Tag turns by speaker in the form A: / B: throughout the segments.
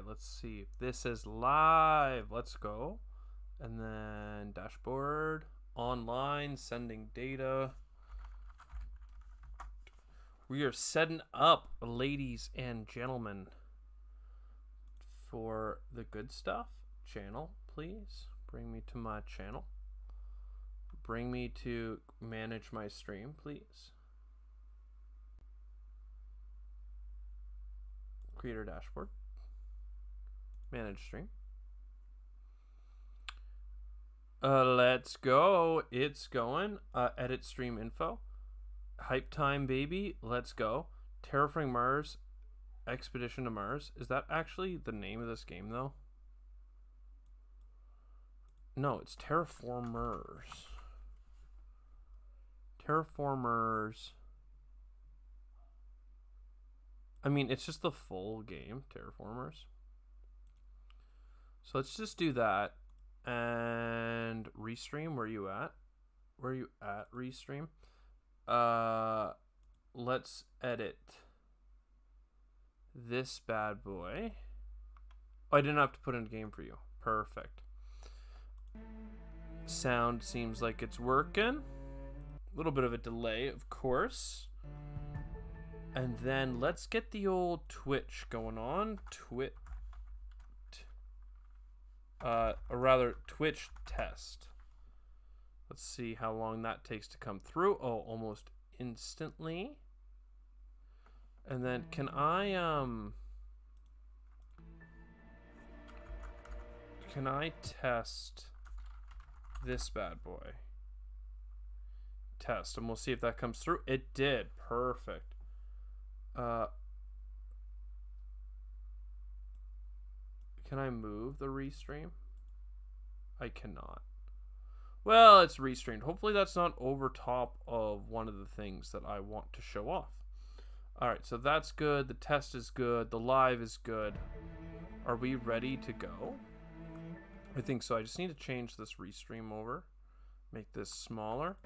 A: let's see if this is live. Let's go. And then dashboard, online, sending data. We are setting up, ladies and gentlemen, for the good stuff. Channel, please. Bring me to my channel. Bring me to manage my stream, please. Creator dashboard. Manage stream. Let's go. It's going. Edit stream info. Hype time, baby. Let's go. Terraforming Mars. Expedition to Mars. Is that actually the name of this game, though? No, it's Terraformers. Terraformers. I mean, it's just the full game, Terraformers. So let's just do that. And restream, where are you at? Where are you at, restream? Let's edit this bad boy. Oh, I didn't have to put in a game for you. Perfect. Sound seems like it's working. A little bit of a delay, of course. And then let's get the old Twitch going on. Or rather, Twitch test. Let's see how long that takes to come through. Oh, almost instantly. And then can I test this bad boy? Test, and we'll see if that comes through. It did. Perfect. Can I move the restream? I cannot. Well, it's restreamed. Hopefully that's not over top of one of the things that I want to show off. Alright, so that's good. The test is good. The live is good. Are we ready to go? I think so. I just need to change this restream over. Make this smaller.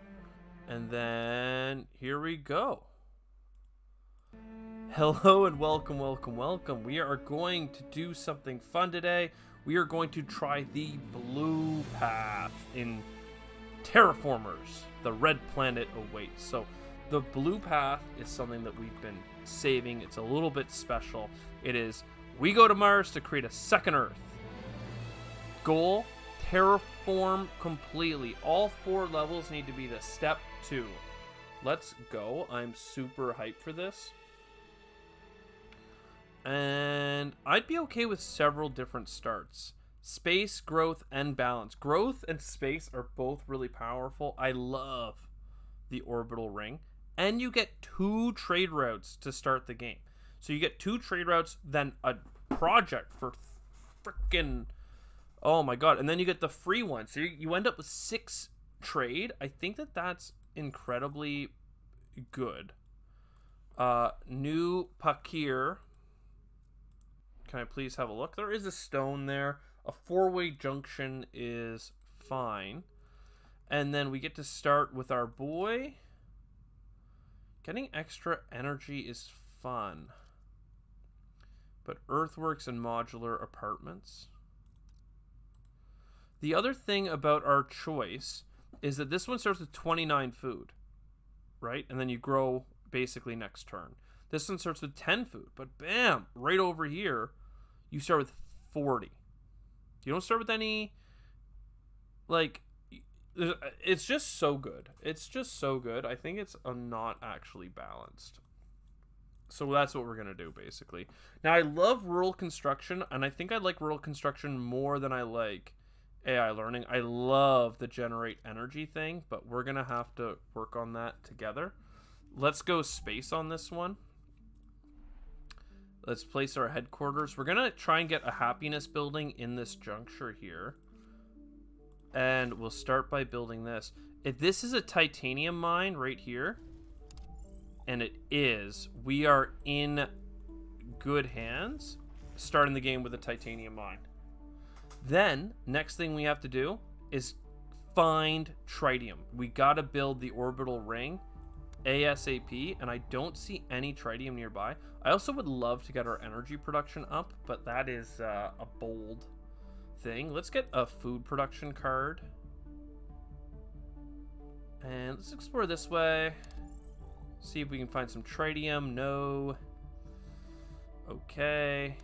A: And then here we go. Hello and welcome, welcome, welcome. We are going to do something fun today. We are going to try the blue path in Terraformers. The red planet awaits. So the blue path is something that we've been saving. It's a little bit special. It is, we go to Mars to create a second Earth. Goal, terraform completely. All 4 levels need to be the step 2. Let's go. I'm super hyped for this. And I'd be okay with several different starts. Space, growth, and balance. Growth and space are both really powerful. I love the orbital ring. And you get 2 trade routes to start the game. So you get 2 trade routes, then a project for freaking... Oh my god. And then you get the free one. So you end up with 6 trade. I think that that's incredibly good. New Pakir. Can I please have a look? There is a stone there. A 4-way junction is fine. And then we get to start with our boy. Getting extra energy is fun. But earthworks and modular apartments. The other thing about our choice is that this one starts with 29 food. Right? And then you grow basically next turn. This one starts with 10 food. But bam! Right over here, you start with 40. You don't start with any... Like... It's just so good. It's just so good. I think it's not actually balanced. So that's what we're going to do, basically. Now, I love rural construction, and I think I like rural construction more than I like AI learning. I love the generate energy thing, but we're going to have to work on that together. Let's go space on this one. Let's place our headquarters. We're going to try and get a happiness building in this juncture here. And we'll start by building this. If this is a titanium mine right here, and it is, we are in good hands starting the game with a titanium mine. Then, next thing we have to do is find tritium. We got to build the orbital ring ASAP, and I don't see any tritium nearby. I also would love to get our energy production up, but that is a bold thing. Let's get a food production card. And let's explore this way. See if we can find some tritium. No. Okay.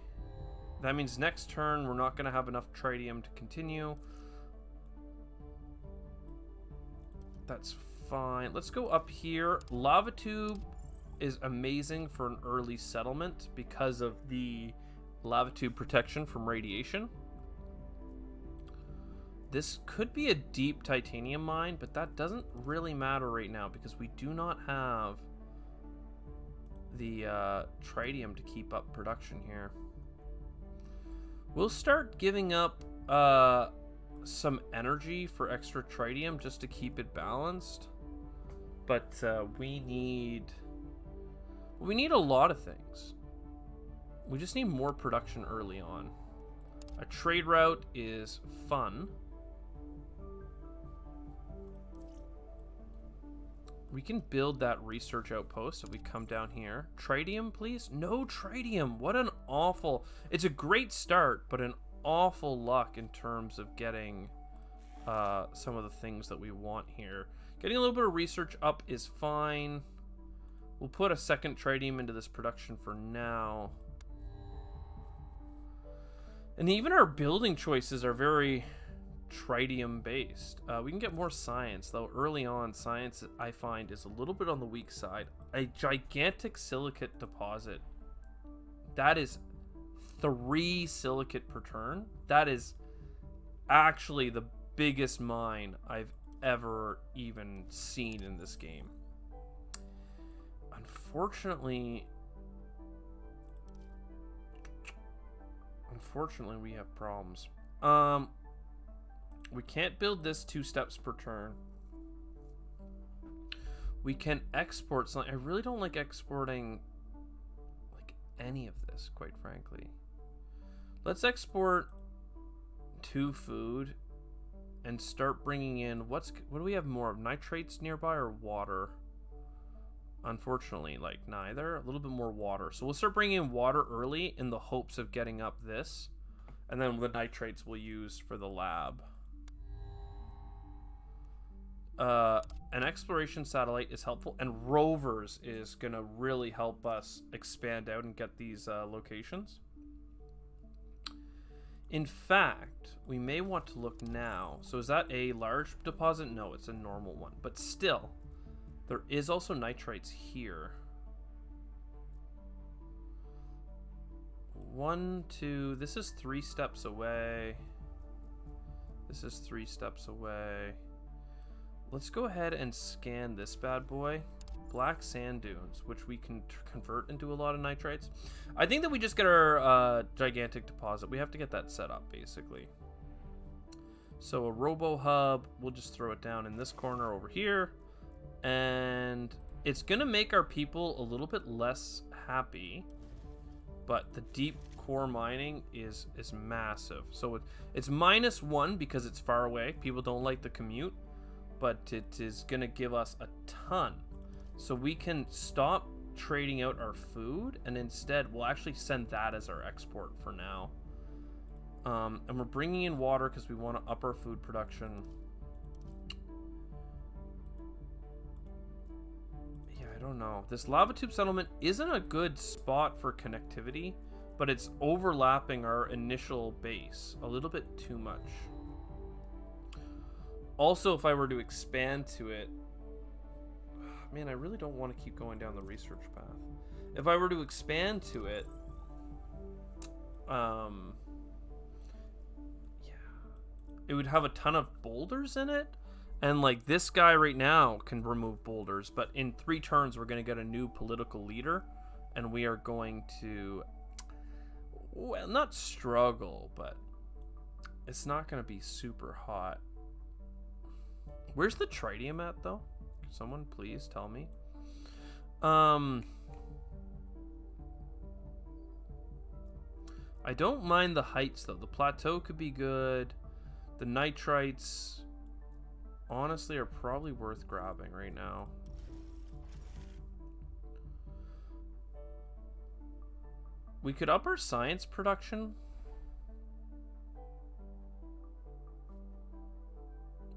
A: That means next turn we're not going to have enough tritium to continue. That's fine. Let's go up here. Lava tube is amazing for an early settlement because of the lava tube protection from radiation. This could be a deep titanium mine, but that doesn't really matter right now because we do not have the tritium to keep up production here. We'll start giving up some energy for extra tritium just to keep it balanced. But we need a lot of things. We just need more production early on. A trade route is fun. We can build that research outpost if we come down here. Tritium, please? No tritium. What an awful... It's a great start, but an awful luck in terms of getting some of the things that we want here. Getting a little bit of research up is fine. We'll put a second tritium into this production for now. And even our building choices are very tritium based. We can get more science, though early on science I find is a little bit on the weak side. A gigantic silicate deposit. That is 3 silicate per turn. That is actually the biggest mine I've ever even seen in this game. Unfortunately we have problems. We can't build this 2 steps per turn. We can export something. I really don't like exporting like any of this, quite frankly. Let's export 2 food and start bringing in what do we have more of? Nitrates nearby or water? Unfortunately, like neither. A little bit more water. So we'll start bringing in water early in the hopes of getting up this. And then the nitrates we'll use for the lab. An exploration satellite is helpful, and rovers is gonna really help us expand out and get these locations. In fact, we may want to look now. So is that a large deposit? No, it's a normal one, but still there is also nitrates here. 1, 2, this is 3 steps away. This is 3 steps away. Let's go ahead and scan this bad boy. Black sand dunes, which we can convert into a lot of nitrates. I think that we just get our gigantic deposit. We have to get that set up, basically. So a robo hub, we'll just throw it down in this corner over here. And it's going to make our people a little bit less happy. But the deep core mining is massive. So it's -1 because it's far away. People don't like the commute. But it is going to give us a ton. So we can stop trading out our food, and instead we'll actually send that as our export for now. And we're bringing in water because we want to up our food production. Yeah, I don't know. This lava tube settlement isn't a good spot for connectivity, but it's overlapping our initial base a little bit too much. Also, if I were to expand to it, man, I really don't want to keep going down the research path. If I were to expand to it, yeah, it would have a ton of boulders in it. And like this guy right now can remove boulders, but in 3 turns, we're going to get a new political leader, and we are going to, well, not struggle, but it's not going to be super hot. Where's the tritium at, though? Someone please tell me. I don't mind the heights, though. The plateau could be good. The nitrites, honestly, are probably worth grabbing right now. We could up our science production.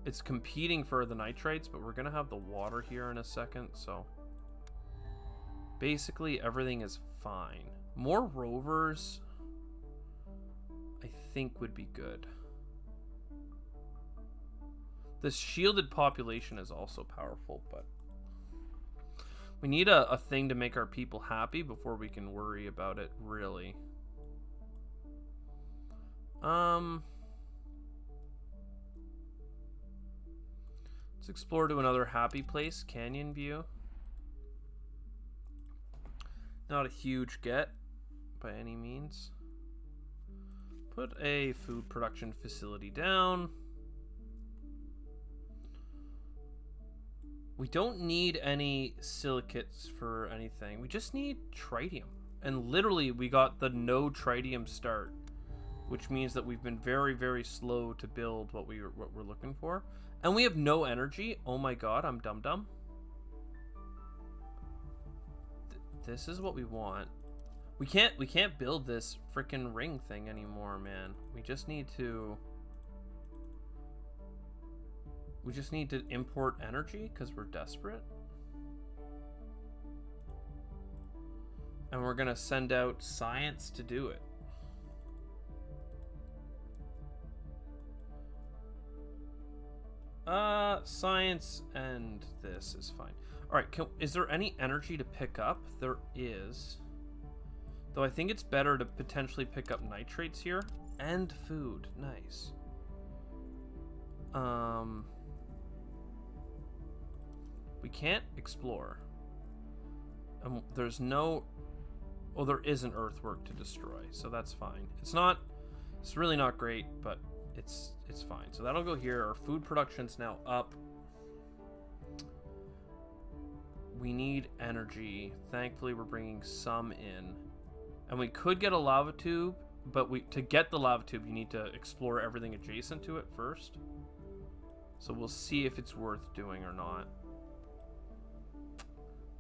A: It's competing for the nitrates, but we're going to have the water here in a second, so basically everything is fine. More rovers, I think, would be good. The shielded population is also powerful, but we need a thing to make our people happy before we can worry about it, really. Let's explore to another happy place, Canyon View. Not a huge get by any means. Put a food production facility down. We don't need any silicates for anything. We just need tritium. And literally, we got the no tritium start, which means that we've been very, very slow to build what we're looking for. And we have no energy. Oh my god, I'm dumb. This is what we want. We can't build this freaking ring thing anymore, man. We just need to import energy because we're desperate. And we're gonna send out science to do it. Science and this is fine. Alright, is there any energy to pick up? There is. Though I think it's better to potentially pick up nitrates here. And food. Nice. We can't explore. There's no... Oh, there is an earthwork to destroy, so that's fine. It's really not great, but it's fine. So that'll go here. Our food production's now up. We need energy. Thankfully, we're bringing some in. And we could get a lava tube, but to get the lava tube, you need to explore everything adjacent to it first. So we'll see if it's worth doing or not.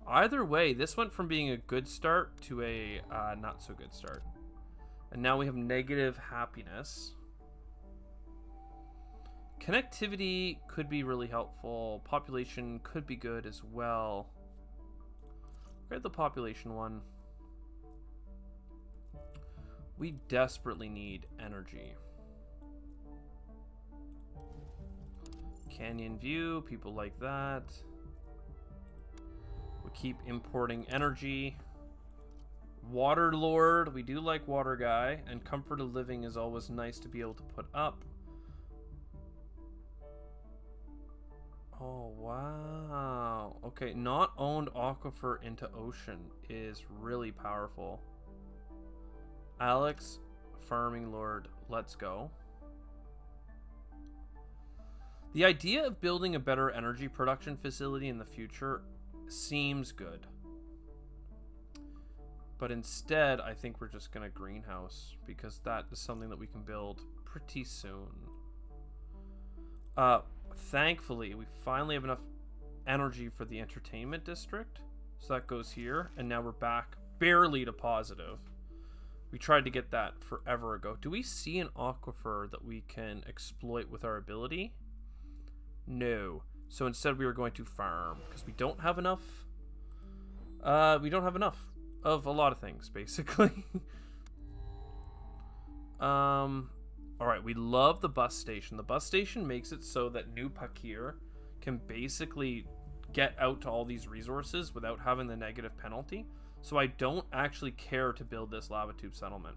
A: Either way, this went from being a good start to a not so good start. And now we have negative happiness. Connectivity could be really helpful. Population could be good as well. Grab the population one. We desperately need energy. Canyon View, people like that. We keep importing energy. Water Lord, we do like Water Guy, and Comfort of Living is always nice to be able to put up. Oh, wow. Okay, not owned aquifer into ocean is really powerful. Alex, Farming Lord, let's go. The idea of building a better energy production facility in the future seems good. But instead, I think we're just going to greenhouse, because that is something that we can build pretty soon. Thankfully, we finally have enough energy for the entertainment district. So that goes here, and now we're back barely to positive. We tried to get that forever ago. Do we see an aquifer that we can exploit with our ability? No. So instead we are going to farm, because we don't have enough. We don't have enough of a lot of things, basically. Alright, we love the bus station. The bus station makes it so that New Pakir can basically get out to all these resources without having the negative penalty. So I don't actually care to build this lava tube settlement.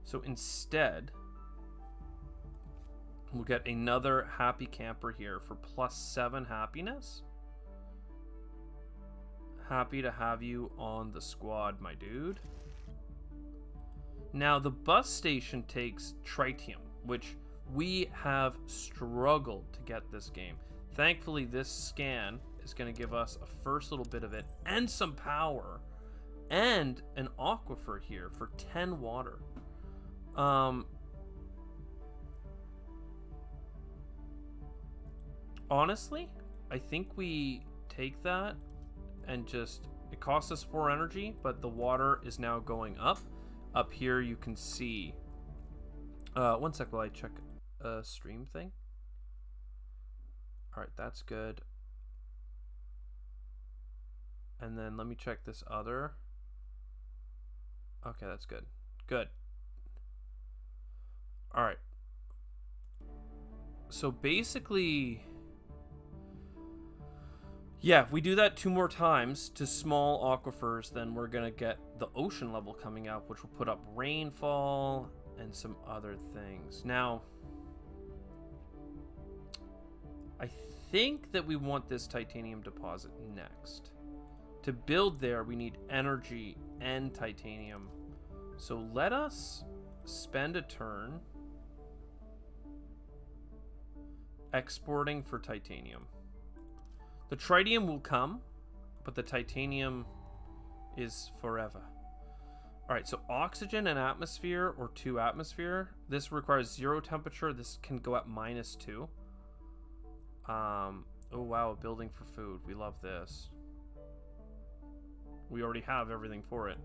A: So instead, we'll get another happy camper here for +7 happiness. Happy to have you on the squad, my dude. Now, the bus station takes tritium, which we have struggled to get this game. Thankfully, this scan is going to give us a first little bit of it, and some power, and an aquifer here for 10 water. Honestly, I think we take that and just It costs us 4 energy, but the water is now going up. Up here you can see... 1 sec while I check a stream thing. Alright, that's good. And then let me check this other. Okay, that's good. Good. Alright. So basically... yeah, if we do that 2 more times to small aquifers, then we're going to get the ocean level coming up, which will put up rainfall and some other things. Now, I think that we want this titanium deposit next. To build there, we need energy and titanium. So let us spend a turn exporting for titanium. The tritium will come, but the titanium is forever. Alright, so oxygen and atmosphere, or 2 atmosphere. This requires 0 temperature. This can go at -2. Oh wow, a building for food. We love this. We already have everything for it.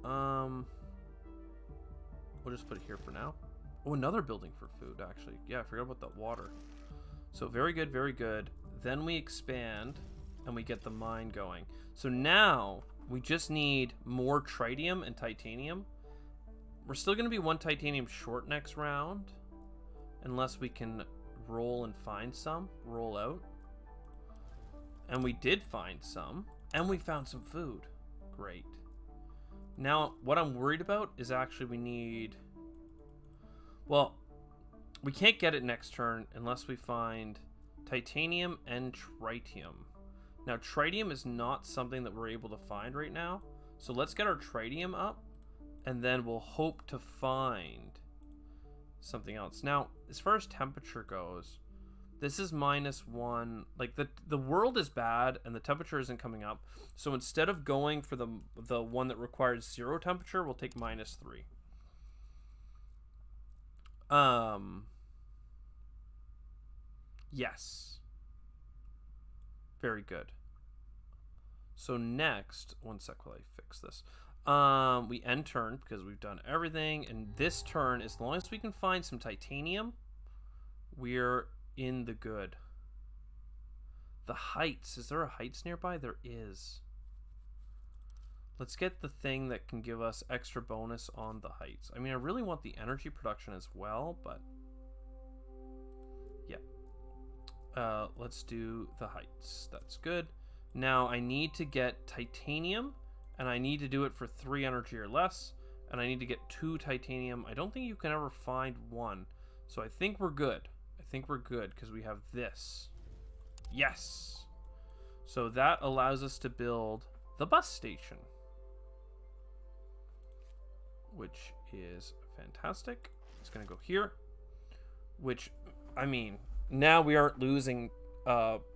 A: We'll just put it here for now. Oh, another building for food, actually. Yeah, I forgot about that water. So very good, very good. Then we expand, and we get the mine going. So now, we just need more tritium and titanium. We're still going to be 1 titanium short next round, unless we can roll and find some. Roll out. And we did find some, and we found some food. Great. Now, what I'm worried about is actually we need... well, we can't get it next turn unless we find titanium and tritium. Now, tritium is not something that we're able to find right now. So let's get our tritium up, and then we'll hope to find something else. Now, as far as temperature goes, this is -1. Like, the world is bad, and the temperature isn't coming up. So instead of going for the one that requires 0 temperature, we'll take -3. Yes. Very good. So next, 1 sec while I fix this. We end turn because we've done everything, and this turn, as long as we can find some titanium, we're in the good. The heights. Is there a heights nearby? There is. Let's get the thing that can give us extra bonus on the heights. I mean, I really want the energy production as well, but yeah. Let's do the heights. That's good. Now I need to get titanium, and I need to do it for 3 energy or less, and I need to get 2 titanium. I don't think you can ever find 1, so I think we're good. I think we're good because we have this. Yes. So that allows us to build the bus station, which is fantastic. It's going to go here, which, I mean, now we aren't losing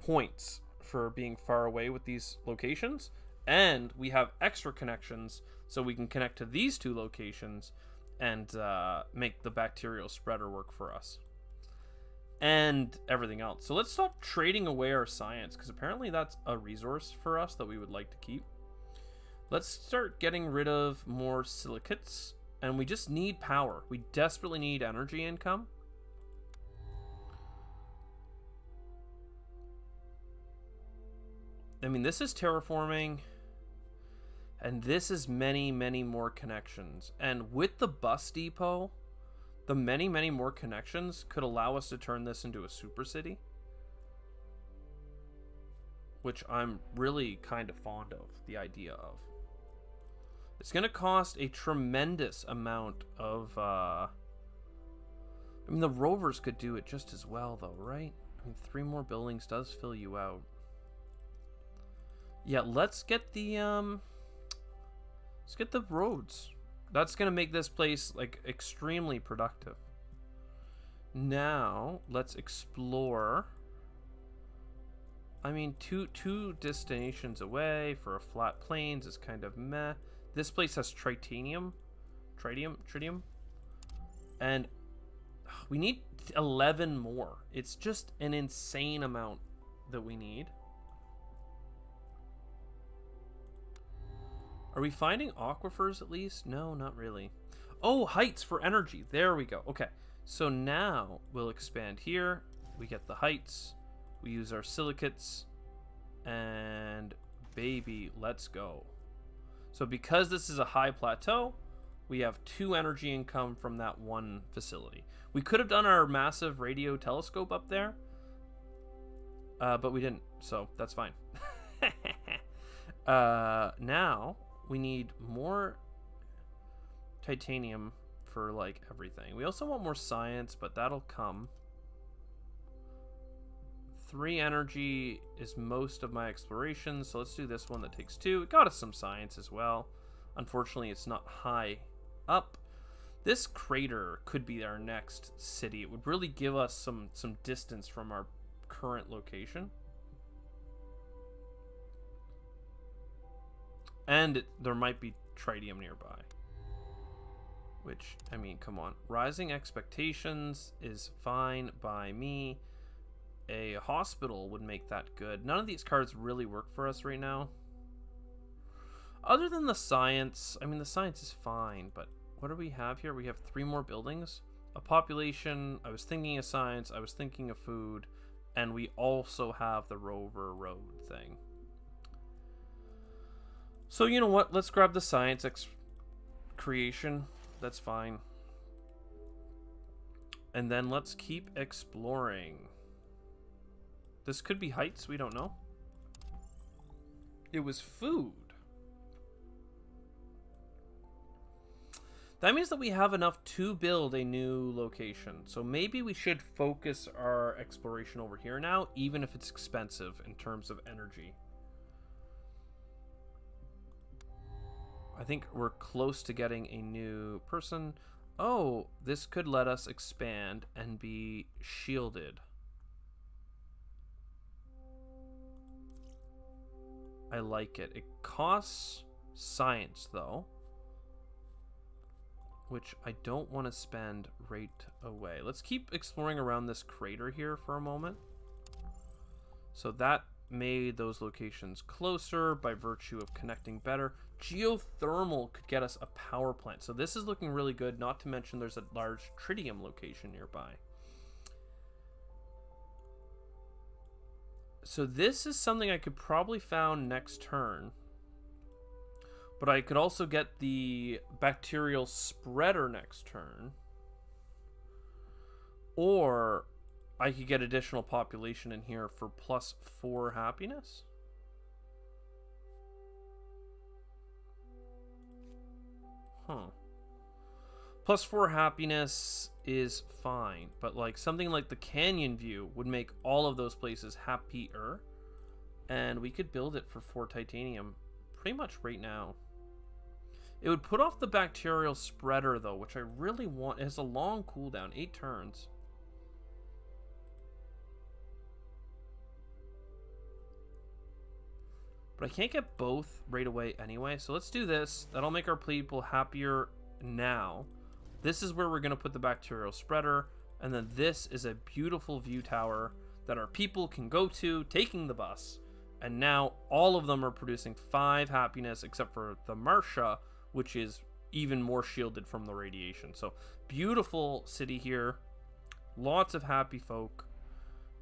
A: points for being far away with these locations, and we have extra connections, so we can connect to these 2 locations and make the bacterial spreader work for us and everything else. So let's stop trading away our science, because apparently that's a resource for us that we would like to keep. Let's start getting rid of more silicates, and we just need power. We desperately need energy income. I mean, this is terraforming, and this is many, many more connections. And with the bus depot, the many, many more connections could allow us to turn this into a super city, which I'm really kind of fond of the idea of. It's going to cost a tremendous amount of... I mean, the rovers could do it just as well, though, right? I mean, 3 more buildings does fill you out. Yeah, let's get the roads. That's going to make this place, like, extremely productive. Now, let's explore. I mean, two destinations away for a flat plains is kind of meh. This place has tritium. And we need 11 more. It's just an insane amount that we need. Are we finding aquifers at least? No, not really. Oh, heights for energy. There we go. Okay, so now we'll expand here. We get the heights. We use our silicates. And baby, let's go. So because this is a high plateau, we have 2 energy income from that one facility. We could have done our massive radio telescope up there, but we didn't, so that's fine. Now we need more titanium for like everything. We also want more science, but that'll come. 3 energy is most of my exploration, so let's do this one that takes 2. It got us some science as well. Unfortunately, it's not high up. This crater could be our next city. It would really give us some distance from our current location. And there might be tritium nearby. Which, I mean, come on. Rising expectations is fine by me. A hospital would make that good. None of these cards really work for us right now. Other than the science, I mean, the science is fine, but what do we have here? We have 3 more buildings. A population, I was thinking of science, I was thinking of food, and we also have the rover road thing. So, you know what? Let's grab the science creation. That's fine. And then let's keep exploring. This could be heights, we don't know. It was food. That means that we have enough to build a new location. So maybe we should focus our exploration over here now, even if it's expensive in terms of energy. I think we're close to getting a new person. Oh, this could let us expand and be shielded. I like it. It costs science, though, which I don't want to spend right away. Let's keep exploring around this crater here for a moment. So that made those locations closer by virtue of connecting better. Geothermal could get us a power plant. So this is looking really good, not to mention there's a large tritium location nearby. So this is something I could probably found next turn. But I could also get the bacterial spreader next turn. Or I could get additional population in here for +4 happiness. Huh. +4 happiness is fine, but like something like the canyon view would make all of those places happier, and we could build it for 4 titanium pretty much right now. It would put off the bacterial spreader though, which I really want. It has a long cooldown, 8 turns. But I can't get both right away anyway, so let's do this. That'll make our people happier now. This is where we're going to put the bacterial spreader, and then this is a beautiful view tower that our people can go to, taking the bus. And now all of them are producing 5 happiness, except for the Marsha, which is even more shielded from the radiation. So beautiful city here, lots of happy folk.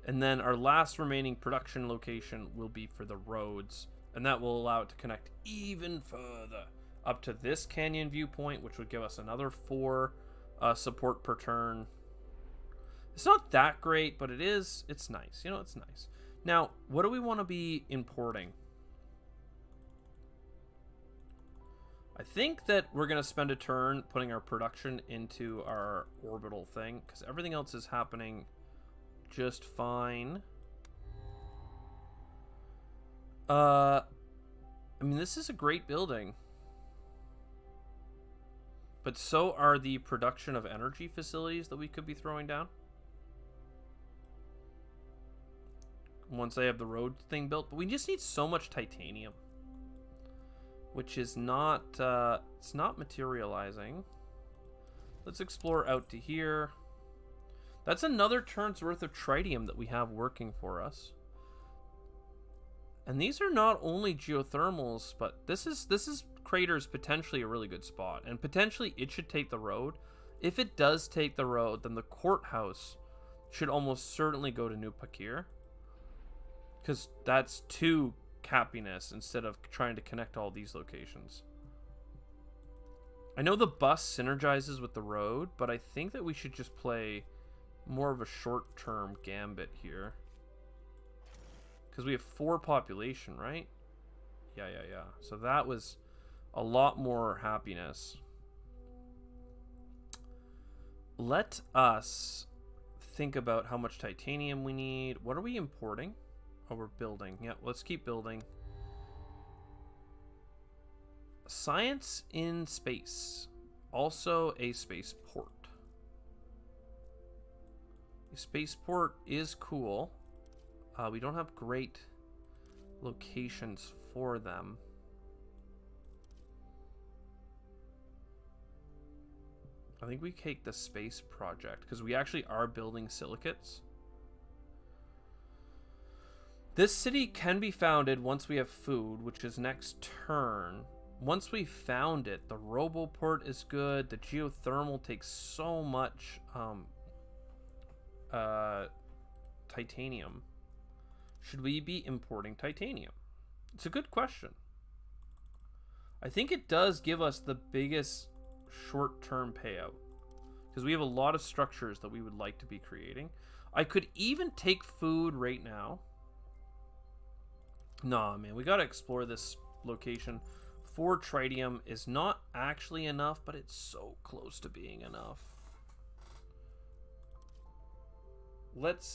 A: And then our last remaining production location will be for the roads, and that will allow it to connect even further up to this canyon viewpoint, which would give us another 4 support per turn. It's not that great, but it's nice. You know, it's nice. Now, what do we want to be importing? I think that we're going to spend a turn putting our production into our orbital thing, because everything else is happening just fine. I mean, this is a great building. But so are the production of energy facilities that we could be throwing down. Once I have the road thing built. But we just need so much titanium. Which is not, it's not materializing. Let's explore out to here. That's another turn's worth of tritium that we have working for us. And these are not only geothermals, but this is crater is potentially a really good spot, and potentially it should take the road. If it does take the road, then the courthouse should almost certainly go to New Pakir, because that's 2 happiness instead of trying to connect all these locations. I know the bus synergizes with the road, but I think that we should just play more of a short-term gambit here, because we have 4 population, right? Yeah. So that was a lot more happiness. Let us think about how much titanium we need. What are we importing? Oh, we're building. Yeah, let's keep building. Science in space. Also a spaceport. A spaceport is cool. We don't have great locations for them. I think we take the space project because we actually are building silicates. This city can be founded once we have food, which is next turn. Once we found it, the roboport is good. The geothermal takes so much titanium. Should we be importing titanium? It's a good question. I think it does give us the biggest short-term payout because we have a lot of structures that we would like to be creating. I could even take food right now. Nah, man, we gotta explore this location. 4 tritium is not actually enough, but it's so close to being enough. Let's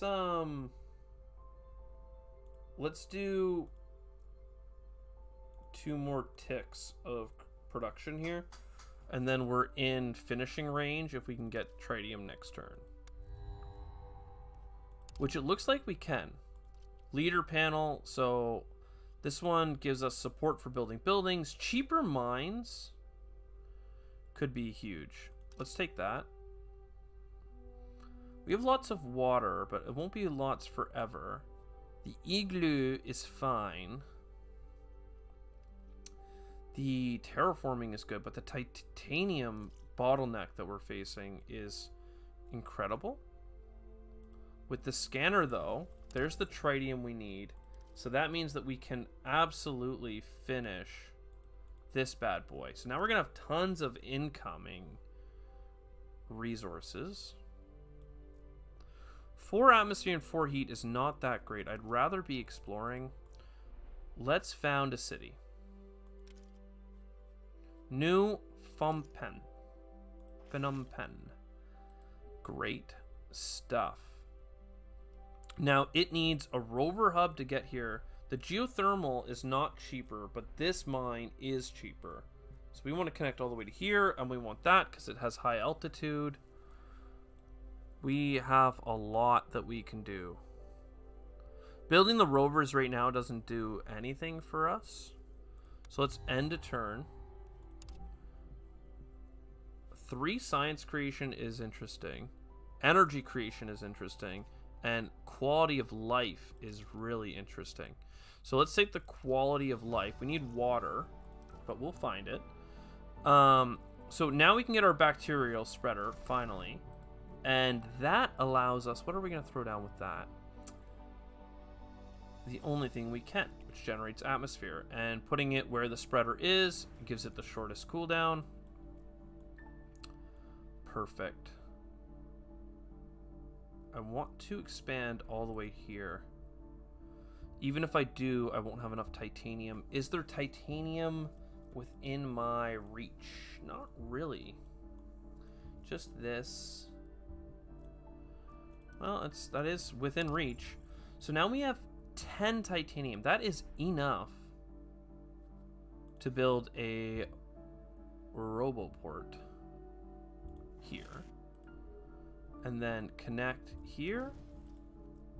A: do 2 more ticks of production here, and then we're in finishing range if we can get tritium next turn, which it looks like we can. Leader panel, so this one gives us support for building buildings. Cheaper mines could be huge. Let's take that. We have lots of water, but it won't be lots forever. The igloo is fine. The terraforming is good, but the titanium bottleneck that we're facing is incredible. With the scanner, though, there's the tritium we need. So that means that we can absolutely finish this bad boy. So now we're going to have tons of incoming resources. 4 atmosphere and 4 heat is not that great. I'd rather be exploring. Let's found a city. New Phnom Penh. Great stuff. Now, it needs a rover hub to get here. The geothermal is not cheaper, but this mine is cheaper. So we want to connect all the way to here, and we want that because it has high altitude. We have a lot that we can do. Building the rovers right now doesn't do anything for us. So let's end a turn. 3 science creation is interesting. Energy creation is interesting. And quality of life is really interesting. So let's take the quality of life. We need water, but we'll find it. So now we can get our bacterial spreader, finally. And that allows us... What are we going to throw down with that? The only thing we can, which generates atmosphere. And putting it where the spreader is gives it the shortest cooldown. Perfect. I want to expand all the way here. Even if I do, I won't have enough titanium. Is there titanium within my reach? Not really. Just this. Well, that is within reach. So now we have 10 titanium. That is enough to build a roboport here. And then connect here,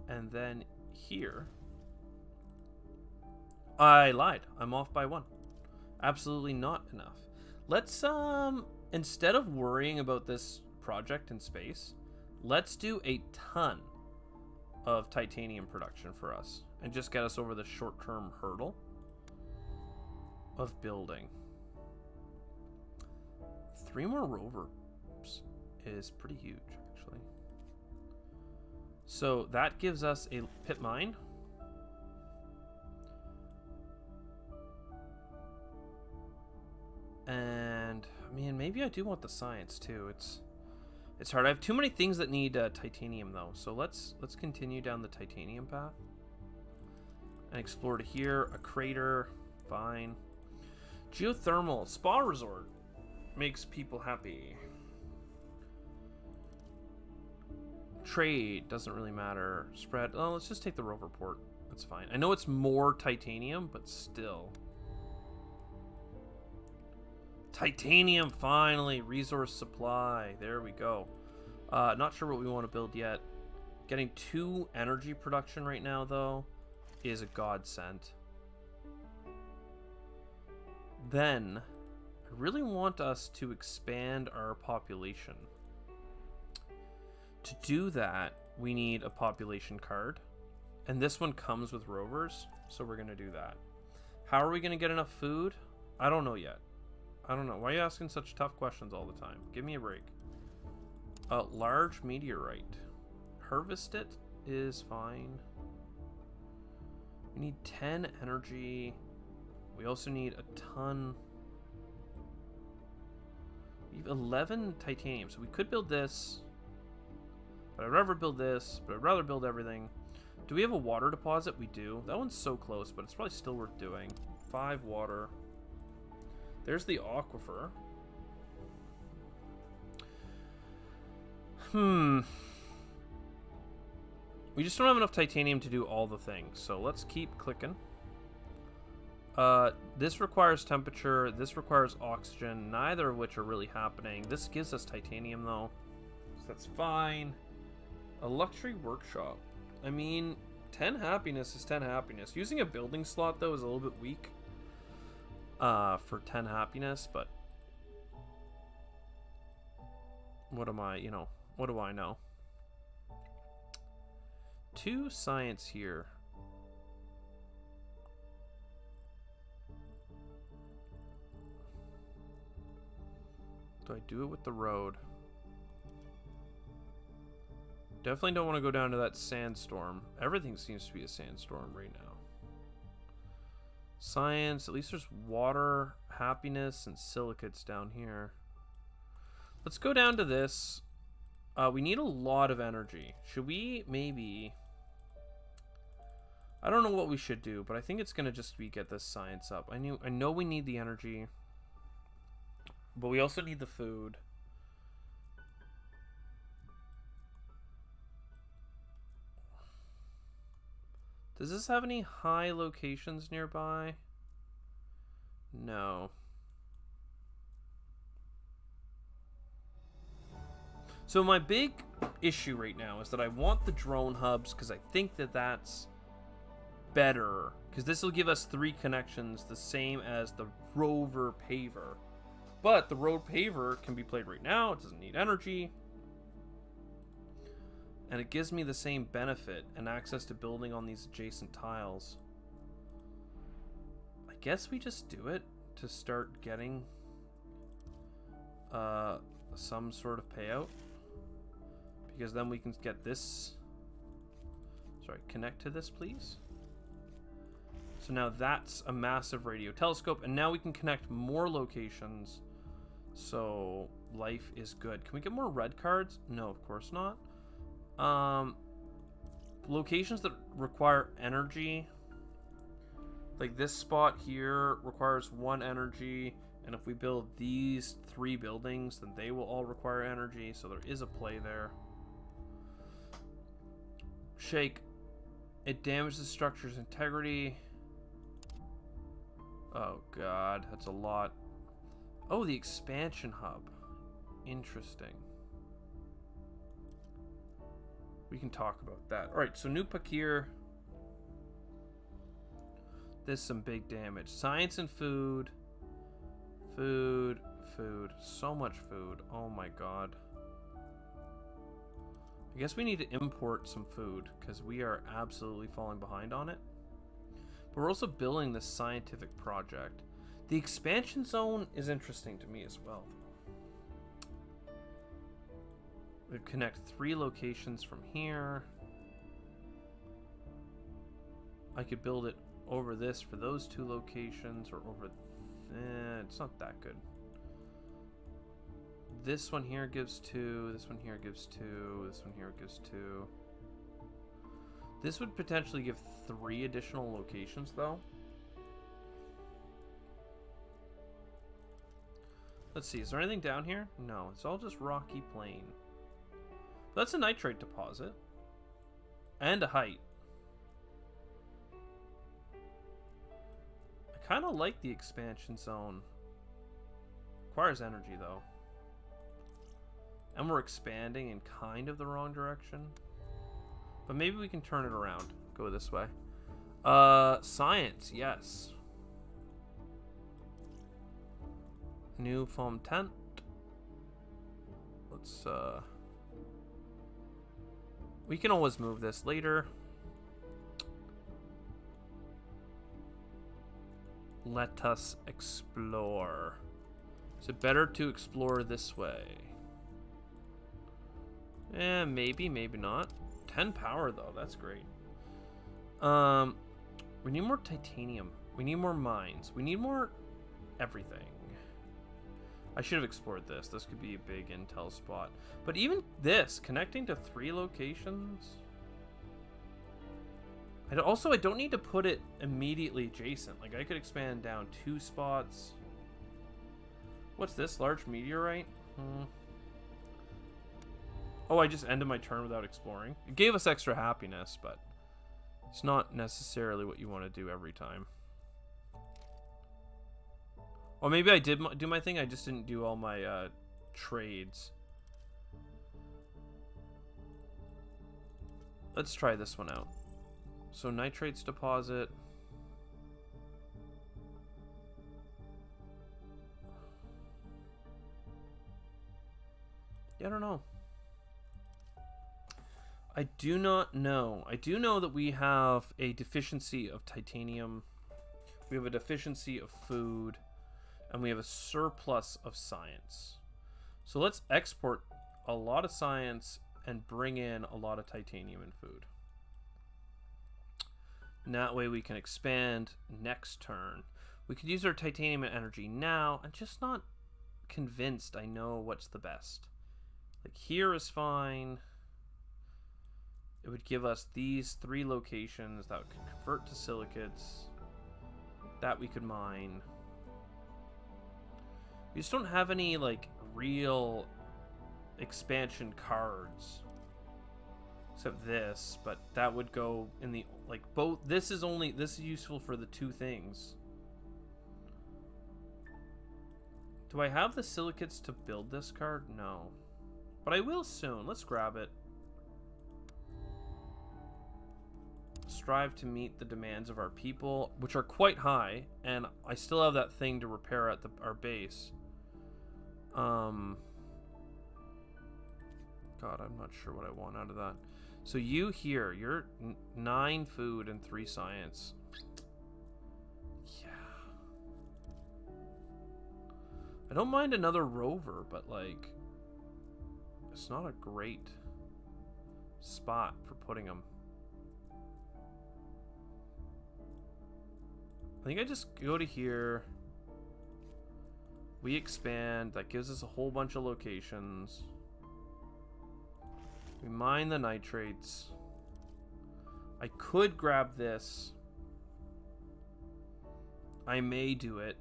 A: and then here. I lied. I'm off by 1. Absolutely not enough. Let's, instead of worrying about this project in space, let's do a ton of titanium production for us and just get us over the short-term hurdle of building. 3 more rovers is pretty huge, actually. So that gives us a pit mine. And I mean, maybe I do want the science too. It's hard. I have too many things that need titanium though. So let's continue down the titanium path and explore to here. A crater, fine. Geothermal spa resort makes people happy. Trade doesn't really matter. Spread. Oh, let's just take the rover port. That's fine. I know it's more titanium, but still. Titanium, finally. Resource supply. There we go. Not sure what we want to build yet. Getting 2 energy production right now, though, is a godsend. Then, I really want us to expand our population. To do that, we need a population card. And this one comes with rovers, so we're going to do that. How are we going to get enough food? I don't know yet. I don't know. Why are you asking such tough questions all the time? Give me a break. Large meteorite. Harvest it is fine. We need 10 energy. We also need a ton. We have 11 titanium, so we could build this. But I'd rather build this, but I'd rather build everything. Do we have a water deposit? We do. That one's so close, but it's probably still worth doing. 5 water. There's the aquifer. We just don't have enough titanium to do all the things, so let's keep clicking. This requires temperature, this requires oxygen, neither of which are really happening. This gives us titanium, though, so that's fine. A luxury workshop. I mean, 10 happiness is 10 happiness. Using a building slot, though, is a little bit weak. For 10 happiness, but what am I, what do I know? 2 science here. Do I do it with the road? Definitely don't want to go down to that sandstorm. Everything seems to be a sandstorm right now. Science, at least there's water, happiness, and silicates down here. Let's go down to this. We need a lot of energy. Should we maybe... I don't know what we should do, but I think it's going to just be get this science up. I know we need the energy, but we also need the food. Does this have any high locations nearby? No. So my big issue right now is that I want the drone hubs because I think that that's better. Because this will give us 3 connections, the same as the rover paver. But the road paver can be played right now. It doesn't need energy. And it gives me the same benefit and access to building on these adjacent tiles. I guess we just do it to start getting some sort of payout. Because then we can get this. Sorry, connect to this, please. So now that's a massive radio telescope. And now we can connect more locations. So life is good. Can we get more red cards? No, of course not. Locations that require energy, like this spot here requires 1 energy, and if we build these 3 buildings, then they will all require energy, so there is a play there. Shake. It damages the structure's integrity. Oh god, that's a lot. Oh, the expansion hub. Interesting. We can talk about that. Alright, so new Pakir. This is some big damage. Science and food. Food. So much food. Oh my god. I guess we need to import some food because we are absolutely falling behind on it. But we're also building this scientific project. The expansion zone is interesting to me as well. We connect 3 locations from here. I could build it over this for those 2 locations, or over... it's not that good. This one here gives 2, this one here gives 2, this one here gives 2. This would potentially give 3 additional locations, though. Let's see, is there anything down here? No, it's all just rocky plain. That's a nitrate deposit. And a height. I kind of like the expansion zone. Requires energy, though. And we're expanding in kind of the wrong direction. But maybe we can turn it around. Go this way. Science, yes. New foam tent. Let's, we can always move this later. Let us explore. Is it better to explore this way? Maybe, maybe not. 10 power, though. That's great. We need more titanium. We need more mines. We need more everything. I should have explored this. This could be a big intel spot. But even this, connecting to 3 locations... I don't need to put it immediately adjacent. Like, I could expand down 2 spots. What's this? Large meteorite? Oh, I just ended my turn without exploring. It gave us extra happiness, but it's not necessarily what you want to do every time. Or maybe I did do my thing, I just didn't do all my trades. Let's try this one out. So nitrates deposit. Yeah, I don't know. I do not know. I do know that we have a deficiency of titanium. We have a deficiency of food. And we have a surplus of science. So let's export a lot of science and bring in a lot of titanium and food. And that way we can expand next turn. We could use our titanium and energy now. I'm just not convinced I know what's the best. Like, here is fine. It would give us these 3 locations that could convert to silicates. That we could mine. We just don't have any, like, real expansion cards. Except this, but that would go in the, like, both. This is useful for the 2 things. Do I have the silicates to build this card? No. But I will soon. Let's grab it. Strive to meet the demands of our people, which are quite high, and I still have that thing to repair at our base. God, I'm not sure what I want out of that. So you here, you're 9 food and 3 science. Yeah. I don't mind another rover, but, like, it's not a great spot for putting them. I think I just go to here. We expand. That gives us a whole bunch of locations. We mine the nitrates. I could grab this. I may do it.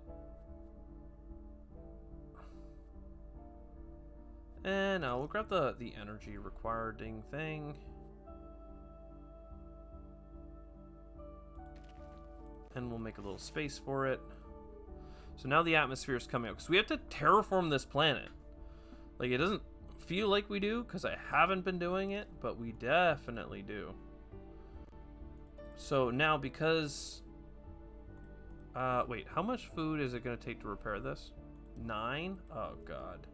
A: And no, we'll grab the energy requiring thing. And we'll make a little space for it. So now the atmosphere is coming up. Because we have to terraform this planet. Like, it doesn't feel like we do, because I haven't been doing it, but we definitely do. So now, because... wait, how much food is it going to take to repair this? 9? Oh, God.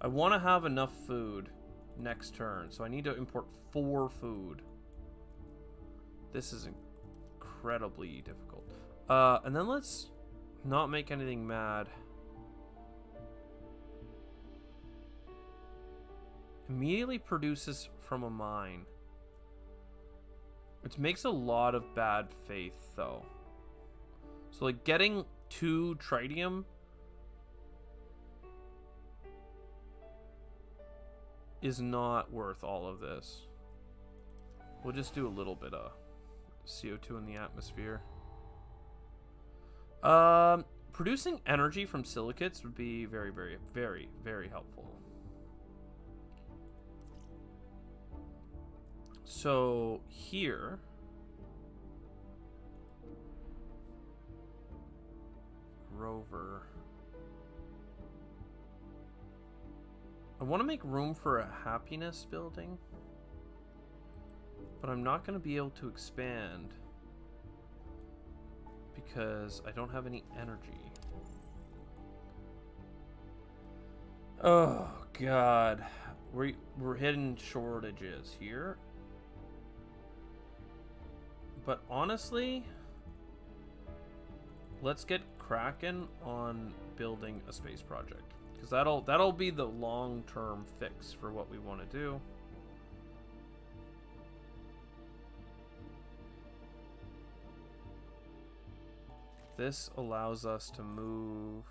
A: I want to have enough food next turn, so I need to import 4 food. This is incredibly difficult. And then let's not make anything mad. Immediately produces from a mine. Which makes a lot of bad faith, though. So, like, getting 2 tritium is not worth all of this. We'll just do a little bit of CO2 in the atmosphere. Producing energy from silicates would be very, very, very, very helpful. So here, rover. I want to make room for a happiness building, but I'm not going to be able to expand because I don't have any energy. Oh god, we're hitting shortages here. But honestly, let's get cracking on building a space project, because that'll be the long-term fix for what we want to do. This allows us to move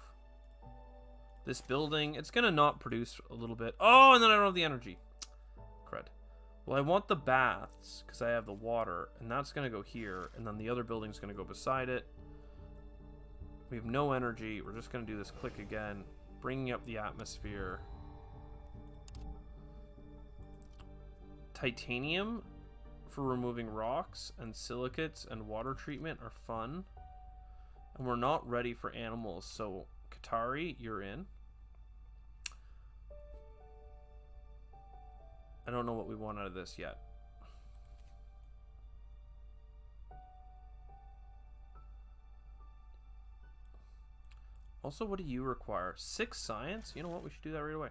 A: this building. It's gonna not produce a little bit. Oh, and then I don't have the energy. Crud. Well, I want the baths because I have the water, and that's gonna go here, and then the other building's gonna go beside it. We have no energy. We're just gonna do this click again, bringing up the atmosphere. Titanium for removing rocks and silicates and water treatment are fun. And we're not ready for animals, so Qatari, you're in. I don't know what we want out of this yet. Also, what do you require? 6 science? You know what? We should do that right away.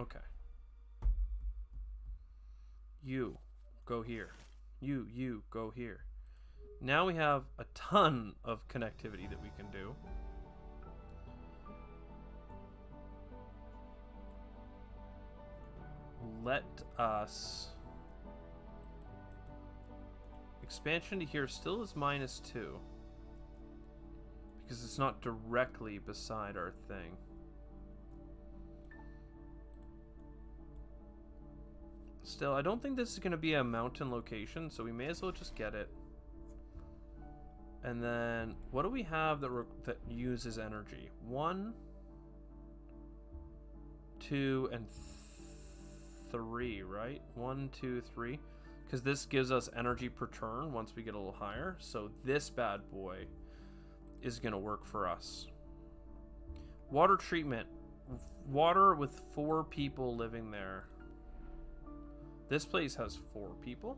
A: Okay. You, go here. You, go here. Now we have a ton of connectivity that we can do. Let us... Expansion to here still is -2. Because it's not directly beside our thing. Still, I don't think this is going to be a mountain location, so we may as well just get it. And then, what do we have that uses energy? 1, 2, and 3, right? 1, 2, 3. Because this gives us energy per turn once we get a little higher. So this bad boy is going to work for us. Water treatment. Water with 4 people living there. This place has 4 people.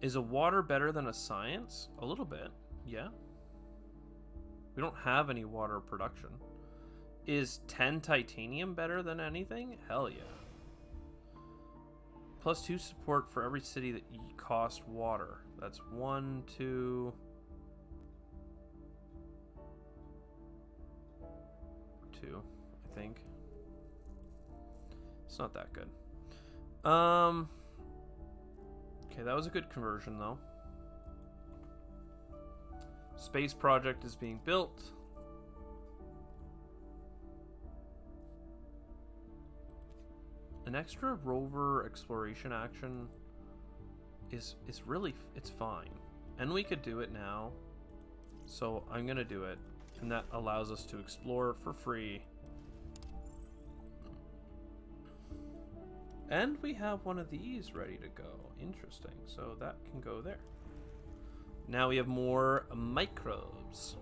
A: Is a water better than a science? A little bit, yeah. We don't have any water production. Is 10 titanium better than anything? Hell yeah. +2 support for every city that costs water. That's 1, 2... 2, I think. It's not that good. Okay, that was a good conversion, though. Space project is being built. An extra rover exploration action is really, it's fine. And we could do it now. So I'm going to do it. And that allows us to explore for free. And we have one of these ready to go. Interesting. So that can go there. Now we have more microbes.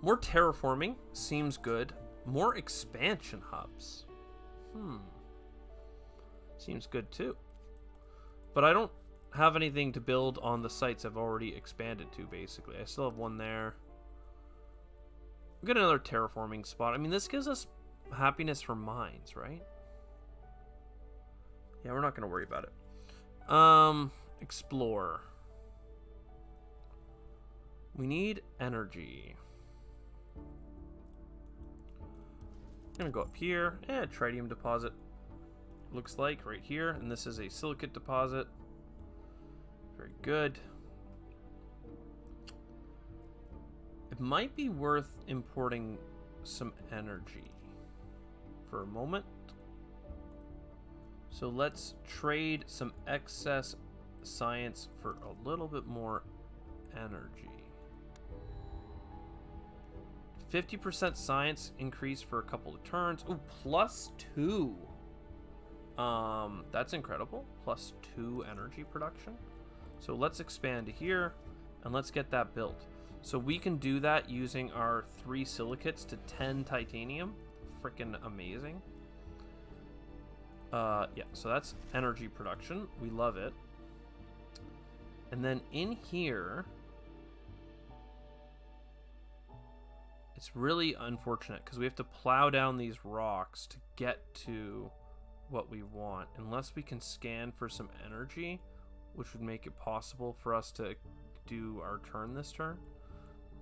A: More terraforming seems good. More expansion hubs. Seems good too. But I don't have anything to build on the sites I've already expanded to, basically. I still have one there. We'll get another terraforming spot. I mean, this gives us happiness for mines, right? Yeah, we're not going to worry about it. Explore. We need energy. I'm gonna go up here. Tritium deposit. Looks like right here, and this is a silicate deposit. Very good. It might be worth importing some energy for a moment. So let's trade some excess science for a little bit more energy. 50% science increase for a couple of turns. Ooh, +2. That's incredible. +2 energy production. So let's expand to here and let's get that built. So we can do that using our 3 silicates to 10 titanium. Freaking amazing. Yeah, so that's energy production. We love it. And then in here, it's really unfortunate because we have to plow down these rocks to get to what we want. Unless we can scan for some energy, which would make it possible for us to do our turn this turn.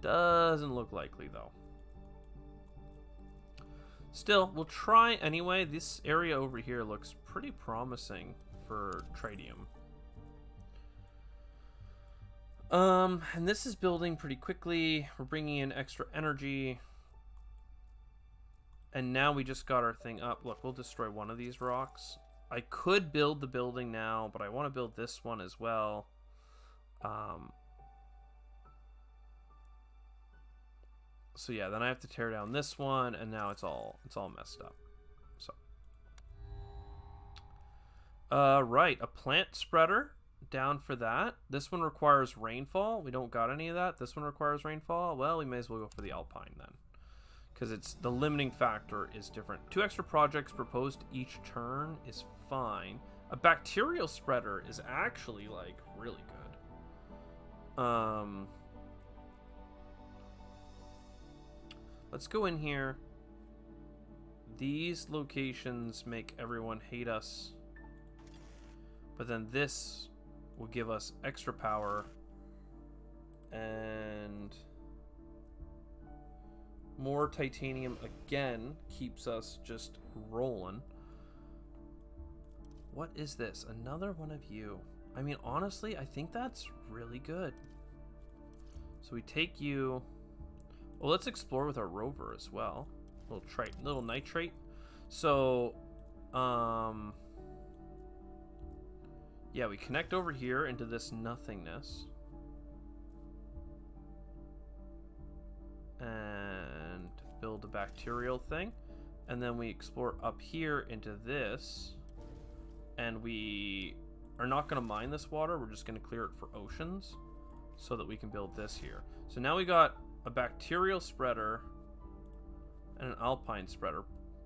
A: Doesn't look likely though. Still, we'll try anyway. This area over here looks pretty promising for tritium. And this is building pretty quickly. We're bringing in extra energy. And now we just got our thing up. Look, we'll destroy one of these rocks. I could build the building now, but I want to build this one as well. So yeah, then I have to tear down this one, and now it's all messed up. So, right, a plant spreader down for that. This one requires rainfall. We don't got any of that. This one requires rainfall. Well, we may as well go for the alpine then, because it's the limiting factor is different. 2 extra projects proposed each turn is fine. A bacterial spreader is actually like really good. Let's go in here. These locations make everyone hate us. But then this will give us extra power. And more titanium again keeps us just rolling. What is this? Another one of you. I mean, honestly, I think that's really good. So we take you... Well, let's explore with our rover as well. Little nitrate. So, yeah, we connect over here into this nothingness. And build a bacterial thing. And then we explore up here into this. And we are not going to mine this water. We're just going to clear it for oceans so that we can build this here. So now we got a bacterial spreader and an alpine spreader.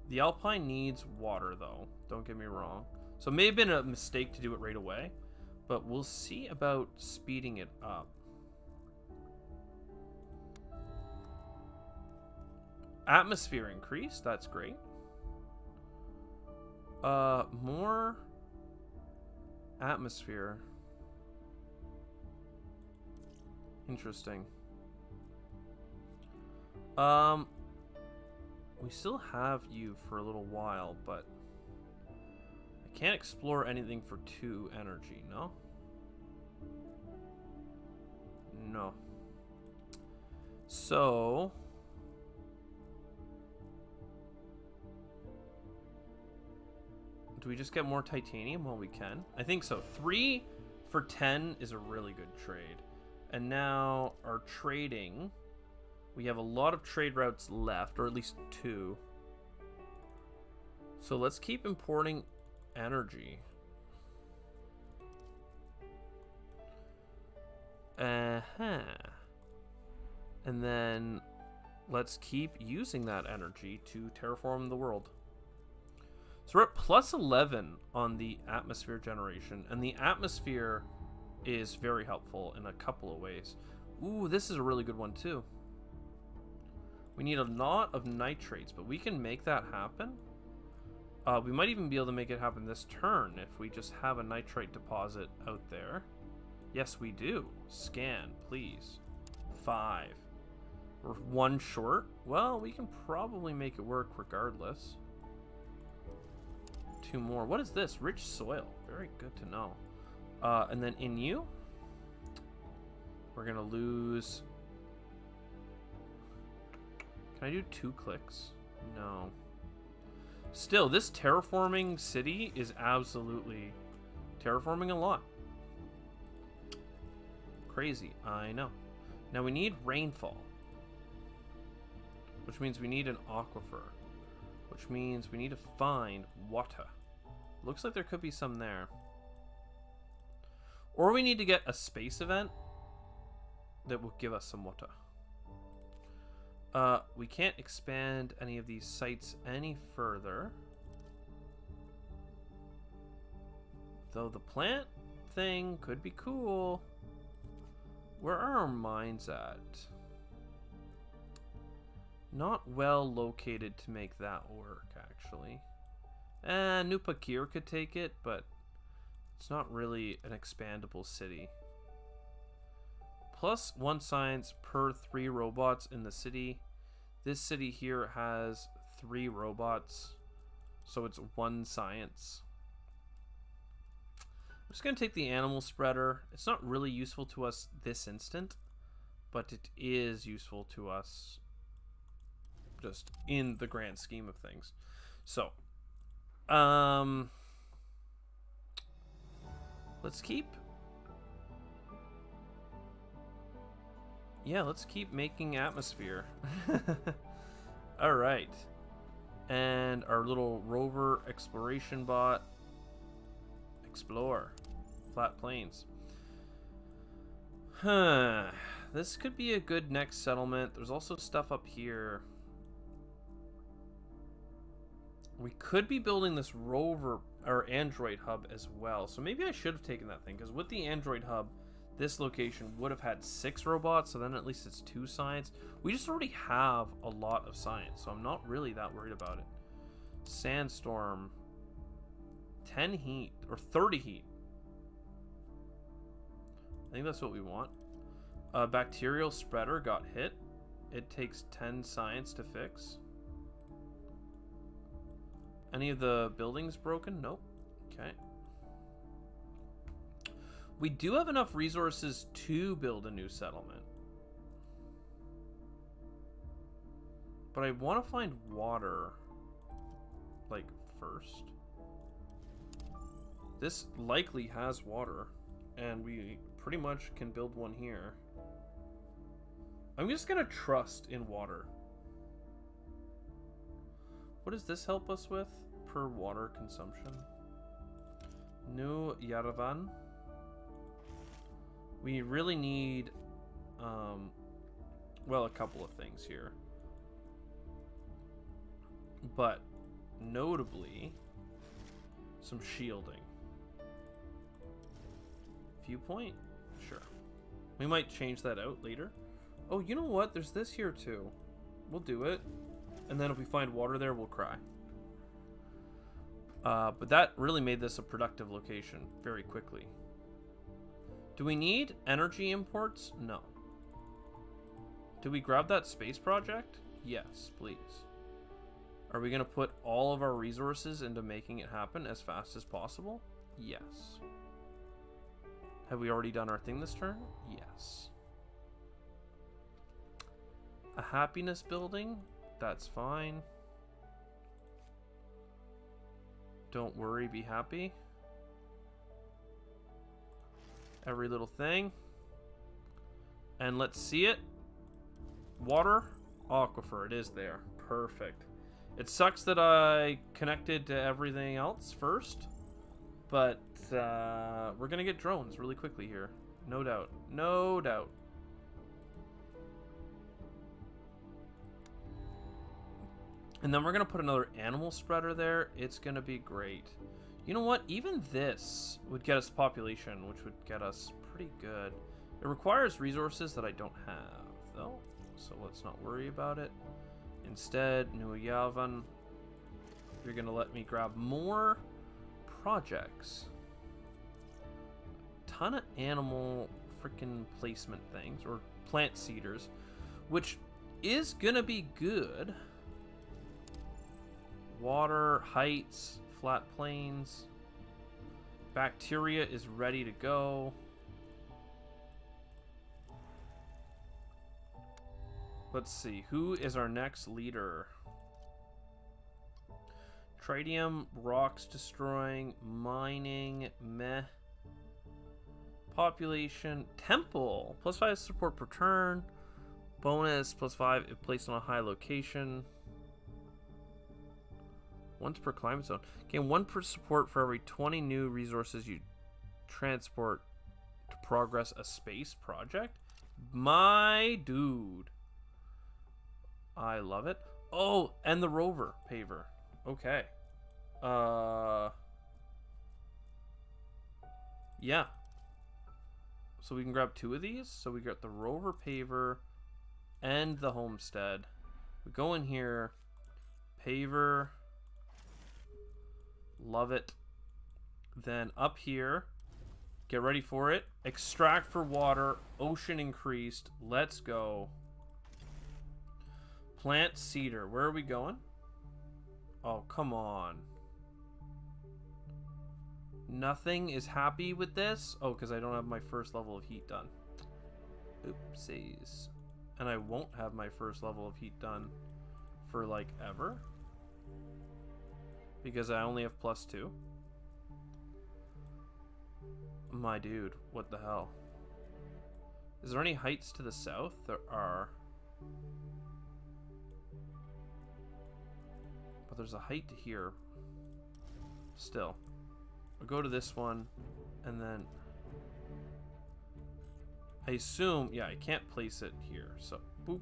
A: The alpine needs water though, don't get me wrong. So it may have been a mistake to do it right away, but we'll see about speeding it up. Atmosphere increase, that's great. More atmosphere. Interesting. We still have you for a little while, but I can't explore anything for 2 energy, no? No. So... do we just get more titanium while we can? I think so. 3 for 10 is a really good trade. And now our trading... we have a lot of trade routes left, or at least 2. So let's keep importing energy. And then let's keep using that energy to terraform the world. So we're at +11 on the atmosphere generation, and the atmosphere is very helpful in a couple of ways. Ooh, this is a really good one too. We need a lot of nitrates, but we can make that happen. We might even be able to make it happen this turn if we just have a nitrate deposit out there. Yes, we do. Scan, please. 5. We're one short. Well, we can probably make it work regardless. 2 more. What is this? Rich soil. Very good to know. And then in you, we're going to lose... Can I do 2 clicks? No. Still, this terraforming city is absolutely terraforming a lot. Crazy, I know. Now we need rainfall, which means we need an aquifer, which means we need to find water. Looks like there could be some there. Or we need to get a space event that will give us some water. We can't expand any of these sites any further. Though the plant thing could be cool. Where are our mines at? Not well located to make that work, actually. New Pakir could take it, but it's not really an expandable city. Plus 1 science per 3 robots in the city. This city here has 3 robots, so it's 1 science. I'm just going to take the animal spreader. It's not really useful to us this instant, but it is useful to us just in the grand scheme of things. So, let's keep... Yeah, let's keep making atmosphere. Alright. And our little rover exploration bot. Explore. Flat plains. Huh. This could be a good next settlement. There's also stuff up here. We could be building this rover or Android hub as well. So maybe I should have taken that thing, because with the Android hub, this location would have had 6 robots, so then at least it's 2 science. We just already have a lot of science, so I'm not really that worried about it. Sandstorm. 10 heat, or 30 heat. I think that's what we want. Bacterial spreader got hit. It takes 10 science to fix. Any of the buildings broken? Nope. Okay. We do have enough resources to build a new settlement. But I want to find water, like, first. This likely has water, and we pretty much can build one here. I'm just going to trust in water. What does this help us with per water consumption? New Yaravan. We really need, well, a couple of things here. But, notably, some shielding. Viewpoint? Sure. We might change that out later. Oh, you know what? There's this here, too. We'll do it. And then if we find water there, we'll cry. But that really made this a productive location very quickly. Do we need energy imports? No. Do we grab that space project? Yes, please. Are we going to put all of our resources into making it happen as fast as possible? Yes. Have we already done our thing this turn? Yes. A happiness building? That's fine. Don't worry, be happy. Every little thing. And let's see it. Water, aquifer, it is there. Perfect. It sucks that I connected to everything else first, but we're gonna get drones really quickly here. No doubt. No doubt. And then we're gonna put another animal spreader there. It's gonna be great. You know what? Even this would get us population, which would get us pretty good. It requires resources that I don't have, though, so let's not worry about it. Instead, New Yavan, you're going to let me grab more projects. Ton of animal freaking placement things, or plant seeders, which is gonna be good. Water, heights, flat plains. Bacteria is ready to go. Let's see, who is our next leader? Tritium, rocks destroying, mining, meh. Population, temple, +5 support per turn. Bonus, +5 if placed on a high location. Once per climate zone. Gain 1 per support for every 20 new resources you transport to progress a space project. My dude. I love it. Oh, and the rover paver. Okay. Yeah. So we can grab 2 of these. So we got the rover paver and the homestead. We go in here. Paver. Love it. Then up here. Get ready for it. Extract for water. Ocean increased. Let's go. Plant cedar. Where are we going? Oh, come on. Nothing is happy with this? Oh, because I don't have my first level of heat done. Oopsies. And I won't have my first level of heat done for, like, ever. Because I only have +2. My dude, what the hell? Is there any heights to the south? There are. But there's a height to here. Still. I'll go to this one, and then I assume, yeah, I can't place it here, so boop.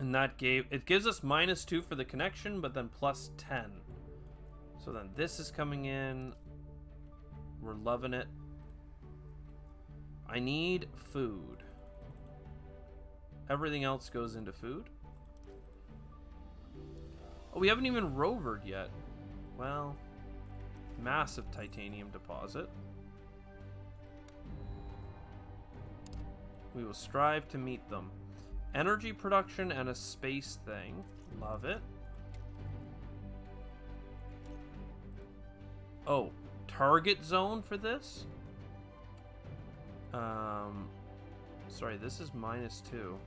A: And that it gives us -2 for the connection, but then +10. So then this is coming in. We're loving it. I need food. Everything else goes into food. Oh, we haven't even rovered yet. Well, massive titanium deposit. We will strive to meet them. Energy production and a space thing. Love it. Oh, target zone for this? Sorry, this is -2.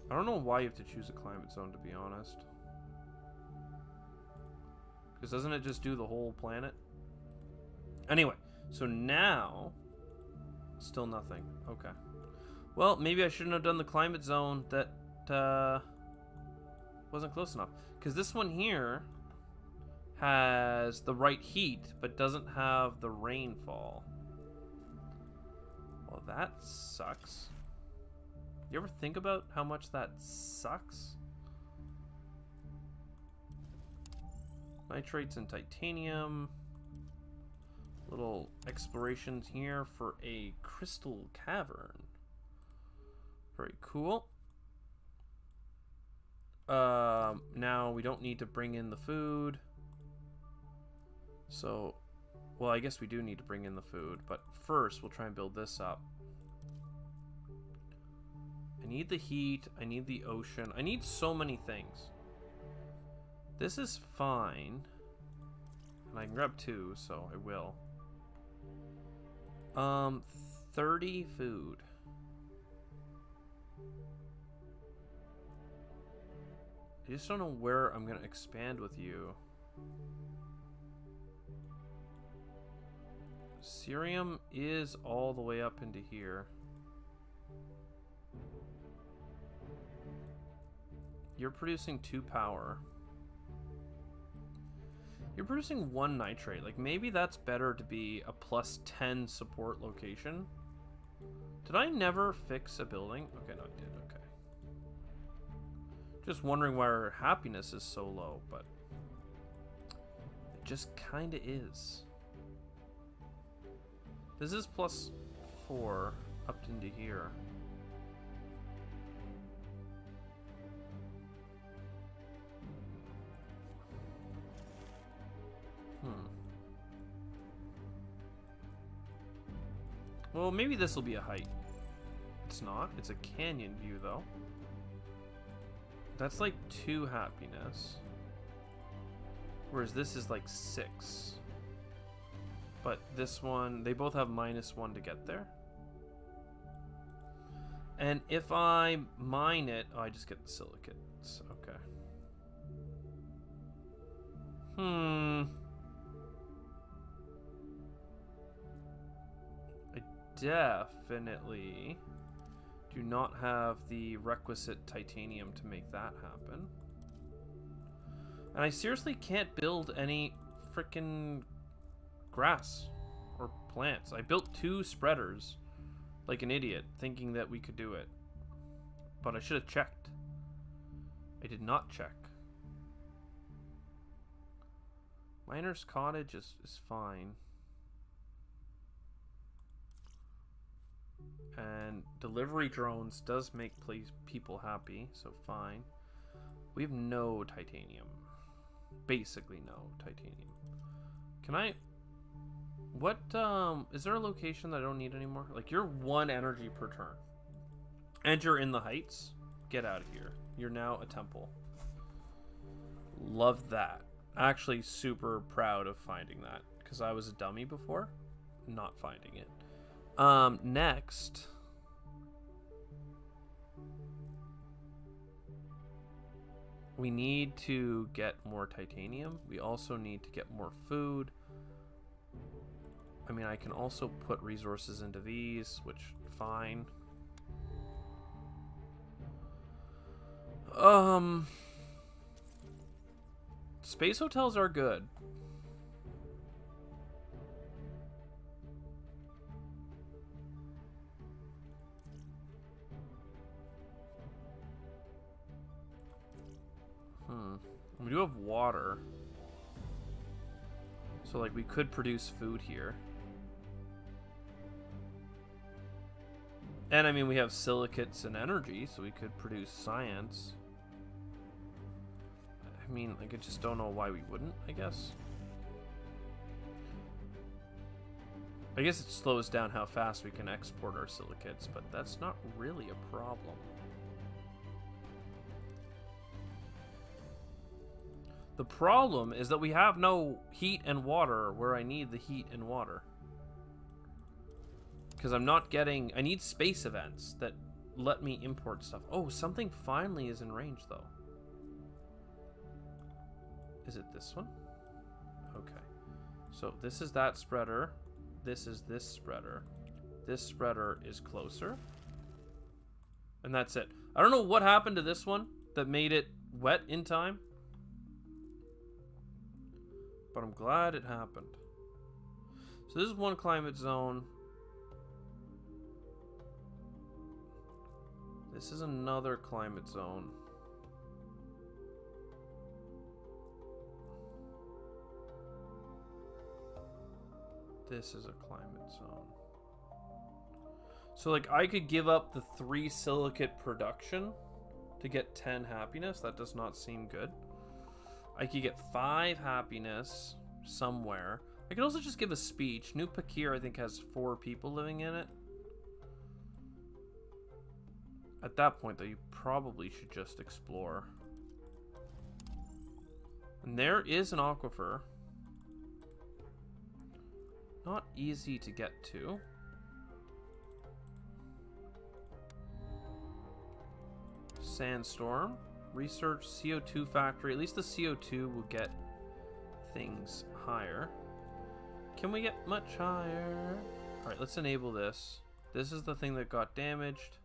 A: I don't know why you have to choose a climate zone, to be honest. Because doesn't it just do the whole planet? Anyway, so now... Still nothing. Okay. Well, maybe I shouldn't have done the climate zone. That wasn't close enough. Because this one here has the right heat, but doesn't have the rainfall. Well, that sucks. You ever think about how much that sucks? Nitrates and titanium. Little explorations here for a crystal cavern. Very cool. Now we don't need to bring in the food. So, well, I guess we do need to bring in the food, but first we'll try and build this up. I need the heat, I need the ocean, I need so many things. This is fine. And I can grab 2, so I will. 30 food. I just don't know where I'm gonna expand with you. Cerium is all the way up into here. You're producing 2 power. You're producing 1 nitrate. Like, maybe that's better to be a +10 support location. Did I never fix a building? Okay, no, I did. Okay. Just wondering why our happiness is so low, but it just kind of is. This is +4 up into here. Well, maybe this will be a height. It's not. It's a canyon view, though. That's like 2 happiness. Whereas this is like 6. But this one, they both have -1 to get there. And if I mine it, oh, I just get the silicates. Okay. I definitely do not have the requisite titanium to make that happen. And I seriously can't build any freaking grass or plants. I built 2 spreaders like an idiot, thinking that we could do it. But I should have checked. I did not check. Miner's cottage is fine. And delivery drones does make people happy, so fine. We have no titanium. Basically no titanium. Can I... What, is there a location that I don't need anymore? Like, you're 1 energy per turn. And you're in the heights. Get out of here. You're now a temple. Love that. Actually super proud of finding that. Because I was a dummy before. Not finding it. Next. We need to get more titanium. We also need to get more food. I mean, I can also put resources into these, which, fine. Space hotels are good. We do have water. So, like, we could produce food here. And, I mean, we have silicates and energy, so we could produce science. I mean, like, I just don't know why we wouldn't, I guess. I guess it slows down how fast we can export our silicates, but that's not really a problem. The problem is that we have no heat and water where I need the heat and water. Because I'm not getting... I need space events that let me import stuff. Oh, something finally is in range, though. Is it this one? Okay. So this is that spreader. This is this spreader. This spreader is closer. And that's it. I don't know what happened to this one that made it wet in time. But I'm glad it happened. So this is one climate zone. This is another climate zone. This is a climate zone. So, like, I could give up the 3 silicate production to get 10 happiness. That does not seem good. I could get 5 happiness somewhere. I could also just give a speech. New Pakir, I think, has 4 people living in it. At that point, though, you probably should just explore. And there is an aquifer. Not easy to get to. Sandstorm. Research CO2 factory. At least the CO2 will get things higher. Can we get much higher? Alright, let's enable this. This is the thing that got damaged.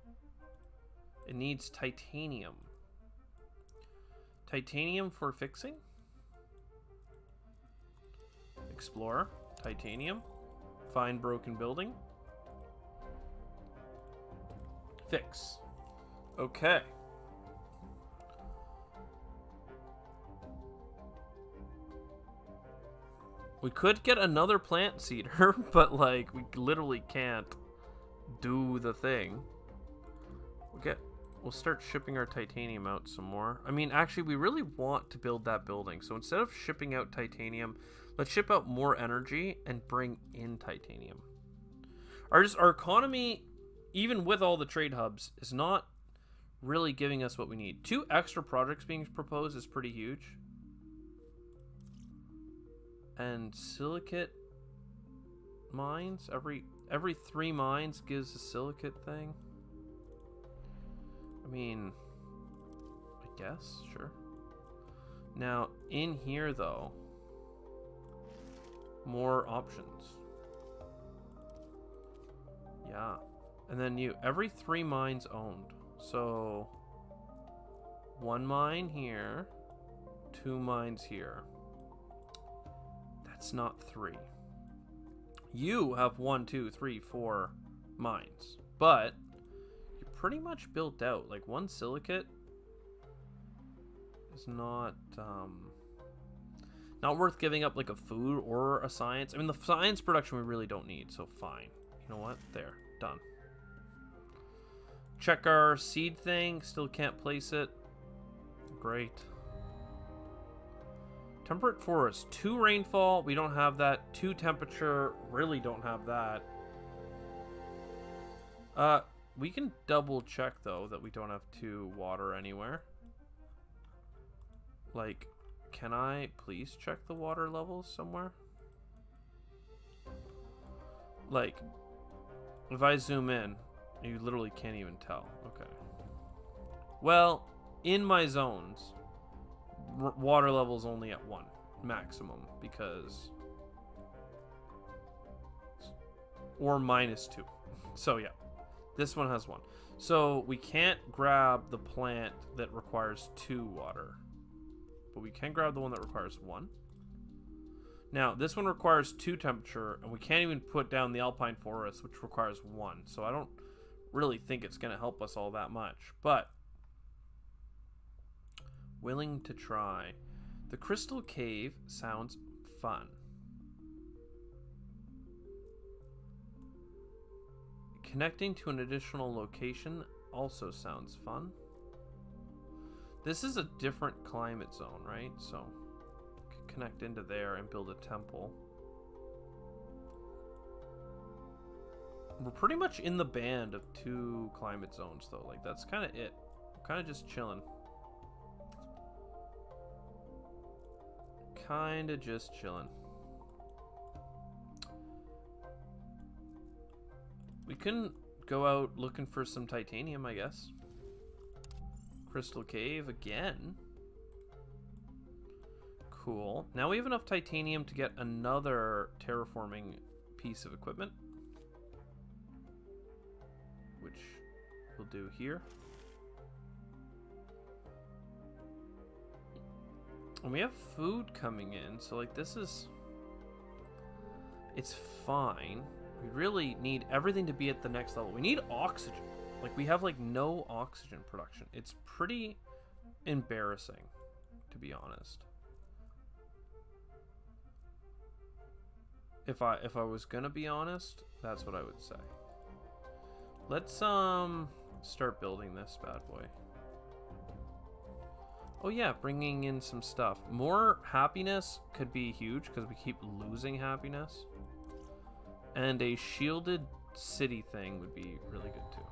A: It needs titanium. Titanium for fixing? Explore. Titanium. Find broken building. Fix. Okay. We could get another plant seeder, but, like, we literally can't do the thing. We'll start shipping our titanium out some more. I mean, actually, we really want to build that building. So instead of shipping out titanium, let's ship out more energy and bring in titanium. Our economy, even with all the trade hubs, is not really giving us what we need. 2 extra projects being proposed is pretty huge. And silicate mines, every 3 mines gives a silicate thing. I mean, I guess, sure. Now, in here though, more options. Yeah. And then every 3 mines owned. So 1 mine here, 2 mines here. That's not 3. You have 1, 2, 3, 4 mines, but you're pretty much built out. Like 1 silicate is not worth giving up like a food or a science. I mean, the science production we really don't need, so fine. You know what? There, done. Check our seed thing. Still can't place it. Great. Temperate forest. 2 rainfall. We don't have that. 2 temperature. Really don't have that. We can double check though that we don't have 2 water anywhere. Like, can I please check the water levels somewhere? Like, if I zoom in, you literally can't even tell. Okay. Well, in my zones, water level's only at 1 maximum because, or -2. So yeah, this one has 1. So we can't grab the plant that requires 2 water, but we can grab the one that requires 1. Now, this one requires 2 temperature, and we can't even put down the alpine forest, which requires 1. So I don't really think it's going to help us all that much, but willing to try. The crystal cave sounds fun. Connecting to an additional location also sounds fun. This is a different climate zone, right? So connect into there and build a temple. We're pretty much in the band of 2 climate zones though. Like, that's kind of it. We're kind of just chilling. Kind of just chilling. We can go out looking for some titanium, I guess. Crystal cave again. Cool. Now we have enough titanium to get another terraforming piece of equipment, which we'll do here. And we have food coming in, so like this is, it's fine. We really need everything to be at the next level. We need oxygen. Like, we have like no oxygen production. It's pretty embarrassing, to be honest. If I was gonna be honest, that's what I would say. Let's start building this bad boy. Oh yeah, bringing in some stuff. More happiness could be huge because we keep losing happiness. And a shielded city thing would be really good too.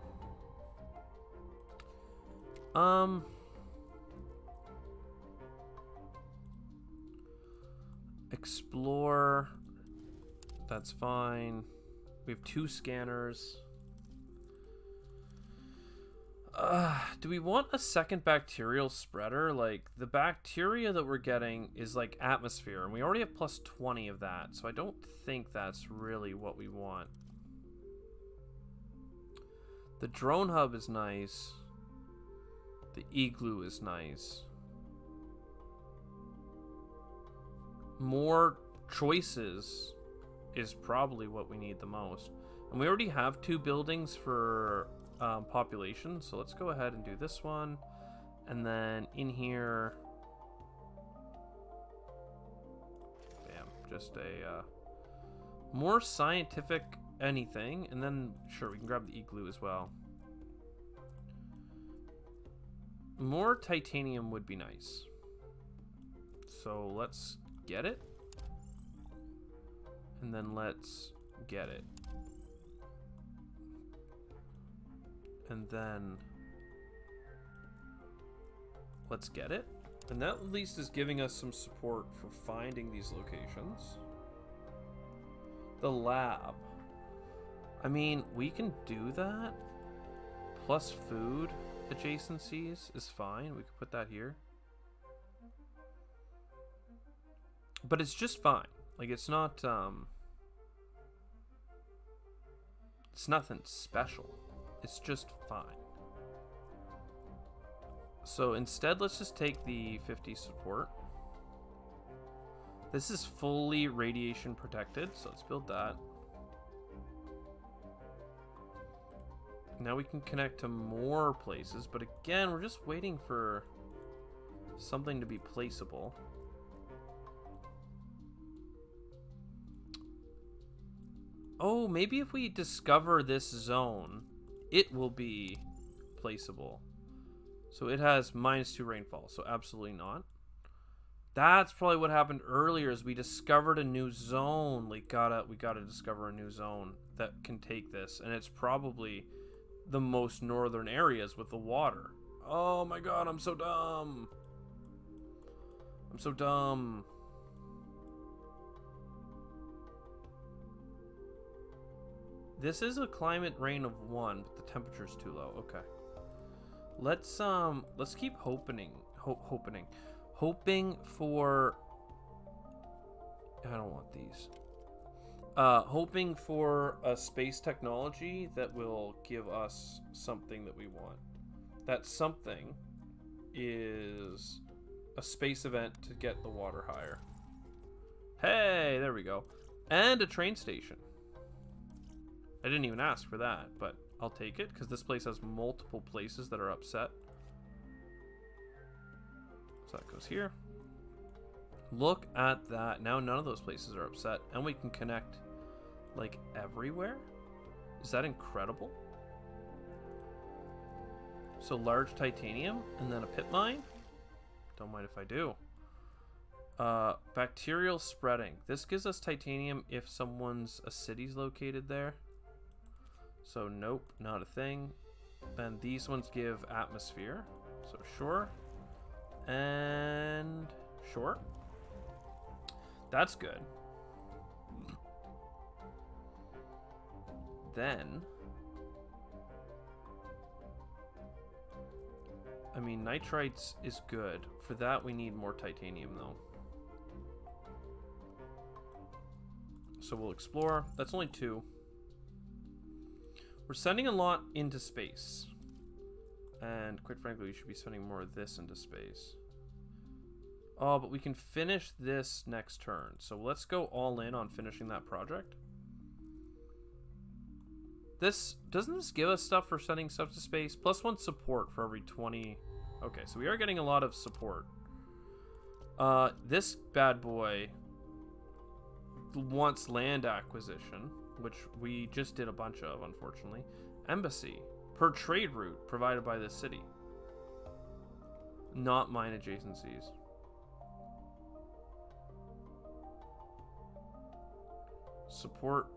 A: Explore. That's fine. We have 2 scanners. Do we want a second bacterial spreader? Like, the bacteria that we're getting is like atmosphere, and we already have plus 20 of that, so I don't think that's really what we want. The drone hub is nice. The igloo is nice. More choices is probably what we need the most. And we already have 2 buildings for population, so let's go ahead and do this one. And then in here, bam, just a more scientific anything. And then sure, we can grab the igloo as well. More titanium would be nice, so let's get it. And then let's get it. And then let's get it. And that at least is giving us some support for finding these locations. The lab. I mean, we can do that. Plus food adjacencies is fine. We could put that here. But it's just fine. Like, it's not, it's nothing special. It's just fine. So instead, let's just take the 50 support. This is fully radiation protected, so let's build that. Now we can connect to more places, but again, we're just waiting for something to be placeable. Oh, maybe if we discover this zone, it will be placeable. So it has -2 rainfall, so absolutely not. That's probably what happened earlier, is we discovered a new zone. We gotta discover a new zone that can take this, and it's probably the most northern areas with the water. Oh my god, I'm so dumb. I'm so dumb. This is a climate rain of 1, but the temperature's too low. Okay. Let's keep hoping for, I don't want these. Hoping for a space technology that will give us something that we want. That something is a space event to get the water higher. Hey, there we go. And a train station. I didn't even ask for that, but I'll take it because this place has multiple places that are upset. So that goes here. Look at that. Now none of those places are upset, and we can connect like everywhere. Is that incredible? So large titanium and then a pit mine. Don't mind if I do. Bacterial spreading. This gives us titanium if a city's located there. So nope, not a thing. Then these ones give atmosphere. So sure. And sure. That's good. Then, I mean, nitrites is good. For that, we need more titanium, though. So we'll explore. That's only 2. We're sending a lot into space. And quite frankly, we should be sending more of this into space. Oh, but we can finish this next turn. So let's go all in on finishing that project. Doesn't this give us stuff for sending stuff to space? +1 support for every 20. Okay, so we are getting a lot of support. This bad boy wants land acquisition, which we just did a bunch of, unfortunately. Embassy per trade route provided by this city. Not mine adjacencies. Support.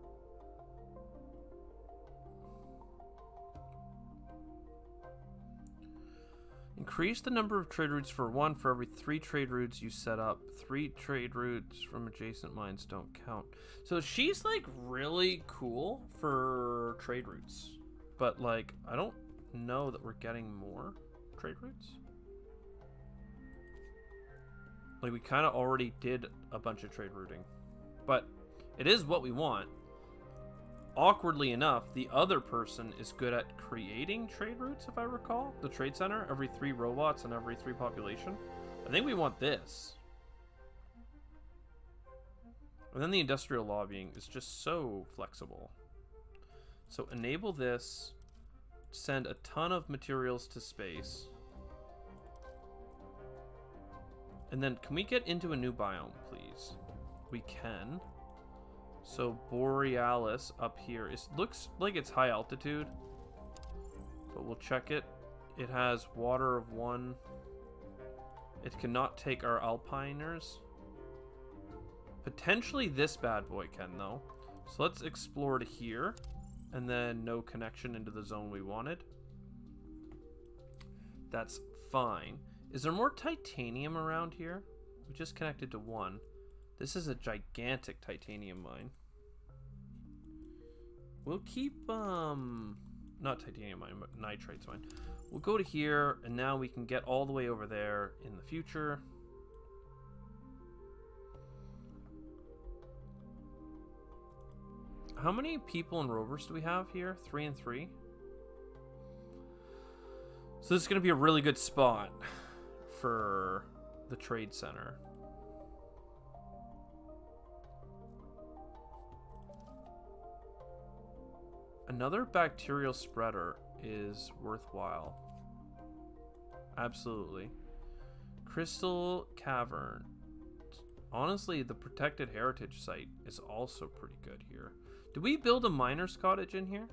A: Increase the number of trade routes for 1 for every 3 trade routes you set up. 3 trade routes from adjacent mines don't count. So she's like really cool for trade routes. But like, I don't know that we're getting more trade routes. Like, we kind of already did a bunch of trade routing. But it is what we want. Awkwardly enough, the other person is good at creating trade routes, if I recall. The trade center, every 3 robots and every 3 population. I think we want this. And then the industrial lobbying is just so flexible. So enable this. Send a ton of materials to space. And then can we get into a new biome, please? We can. So Borealis up here looks like it's high altitude, but we'll check it. It has water of 1. It cannot take our alpiners. Potentially this bad boy can, though. So let's explore to here, and then no connection into the zone we wanted. That's fine. Is there more titanium around here? We just connected to one. This is a gigantic titanium mine. We'll keep, not titanium mine, but nitrate's mine. We'll go to here, and now we can get all the way over there in the future. How many people and rovers do we have here? 3 and 3? So this is going to be a really good spot for the trade center. Another bacterial spreader is worthwhile. Absolutely. Crystal Cavern. Honestly, the protected heritage site is also pretty good here. Did we build a miner's cottage in here?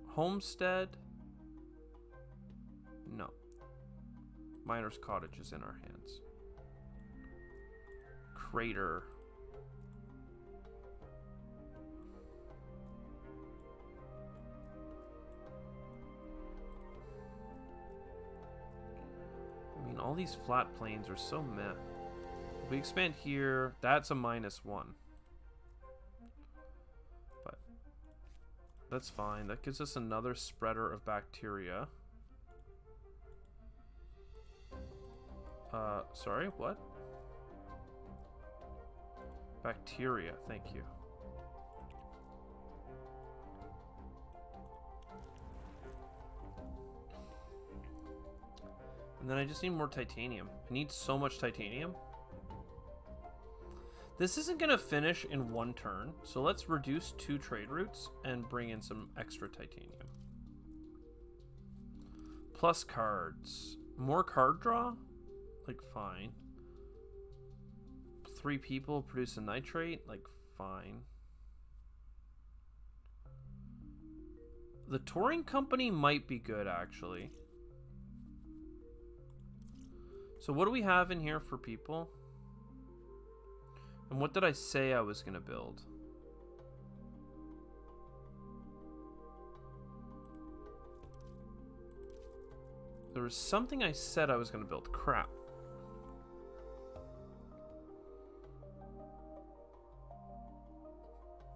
A: Homestead? No. Miner's cottage is in our hands. Crater. I mean, all these flat plains are so meh. If we expand here, that's a -1. But that's fine. That gives us another spreader of bacteria. Sorry, what? Bacteria, thank you. And then I just need more titanium. I need so much titanium. This isn't going to finish in one turn, so let's reduce 2 trade routes and bring in some extra titanium. Plus cards. More card draw? Like, fine. 3 people produce a nitrate? Like, fine. The touring company might be good, actually. So what do we have in here for people? And what did I say I was going to build? There was something I said I was going to build. Crap.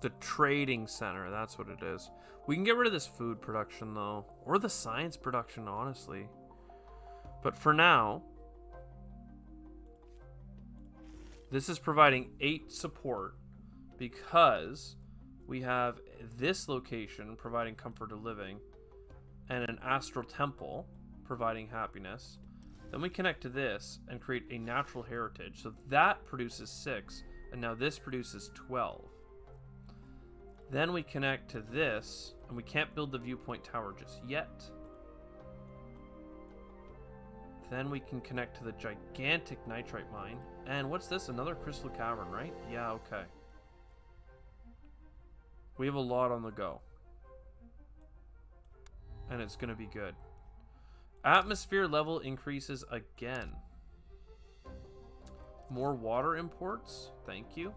A: The trading center, that's what it is. We can get rid of this food production, though. Or the science production, honestly. But for now, this is providing 8 support because we have this location providing comfort of living and an astral temple providing happiness. Then we connect to this and create a natural heritage. So that produces 6, and now this produces 12. Then we connect to this, and we can't build the viewpoint tower just yet. Then we can connect to the gigantic nitrite mine. And what's this? Another crystal cavern, right? Yeah, okay. We have a lot on the go. And it's going to be good. Atmosphere level increases again. More water imports. Thank you.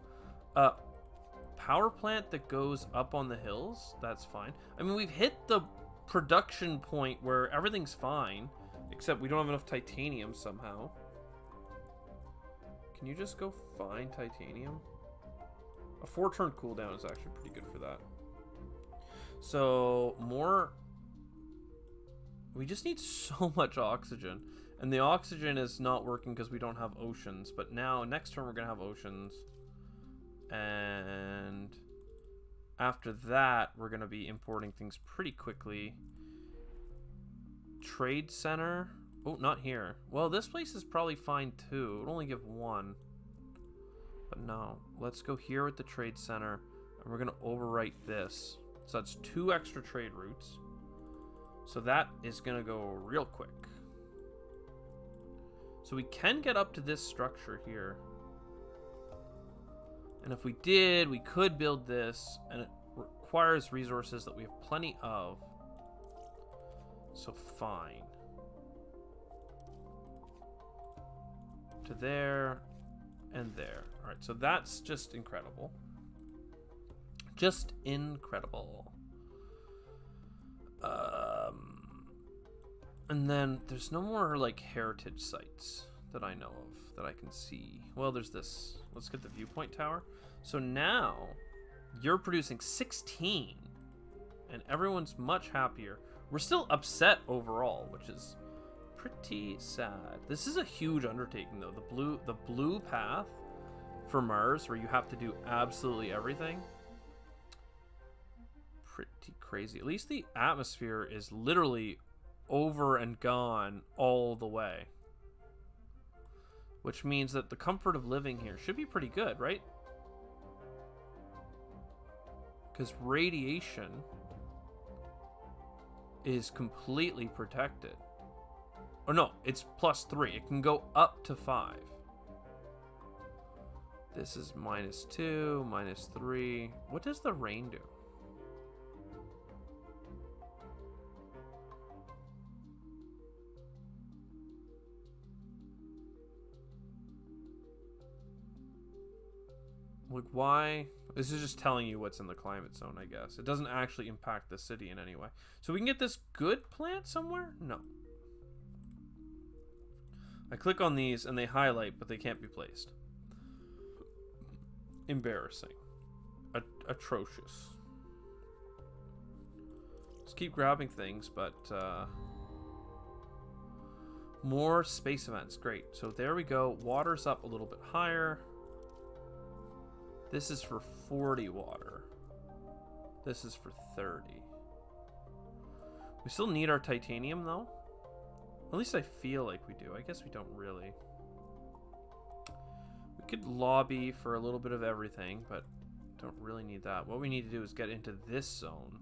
A: Power plant that goes up on the hills. That's fine. I mean, we've hit the production point where everything's fine. Except we don't have enough titanium somehow. Can you just go find titanium? A 4-turn cooldown is actually pretty good for that. So, more... We just need so much oxygen. And the oxygen is not working because we don't have oceans. But now, next turn, we're going to have oceans. And after that, we're going to be importing things pretty quickly. Trade center. Oh, not here. Well, this place is probably fine too. It would only give 1. But no. Let's go here with the trade center. And we're going to overwrite this. So that's 2 extra trade routes. So that is going to go real quick. So we can get up to this structure here. And if we did, we could build this. And it requires resources that we have plenty of. So fine. To there and there. Alright, so that's just incredible. Just incredible. And then there's no more like heritage sites that I know of that I can see. Well, there's this. Let's get the viewpoint tower. So now you're producing 16 and everyone's much happier. We're still upset overall, which is pretty sad. This is a huge undertaking though. The blue path for Mars, where you have to do absolutely everything. Pretty crazy. At least the atmosphere is literally over and gone all the way, which means that the comfort of living here should be pretty good, right? Because radiation is completely protected. Oh no, it's +3. It can go up to 5. This is -2, -3. What does the rain do? Like, why? This is just telling you what's in the climate zone, I guess. It doesn't actually impact the city in any way. So we can get this good plant somewhere? No. I click on these and they highlight, but they can't be placed. Embarrassing. Atrocious. Just keep grabbing things, but more space events. Great. So there we go. Water's up a little bit higher. This is for 40 water. This is for 30. We still need our titanium, though. At least I feel like we do. I guess we don't really. We could lobby for a little bit of everything, but don't really need that. What we need to do is get into this zone.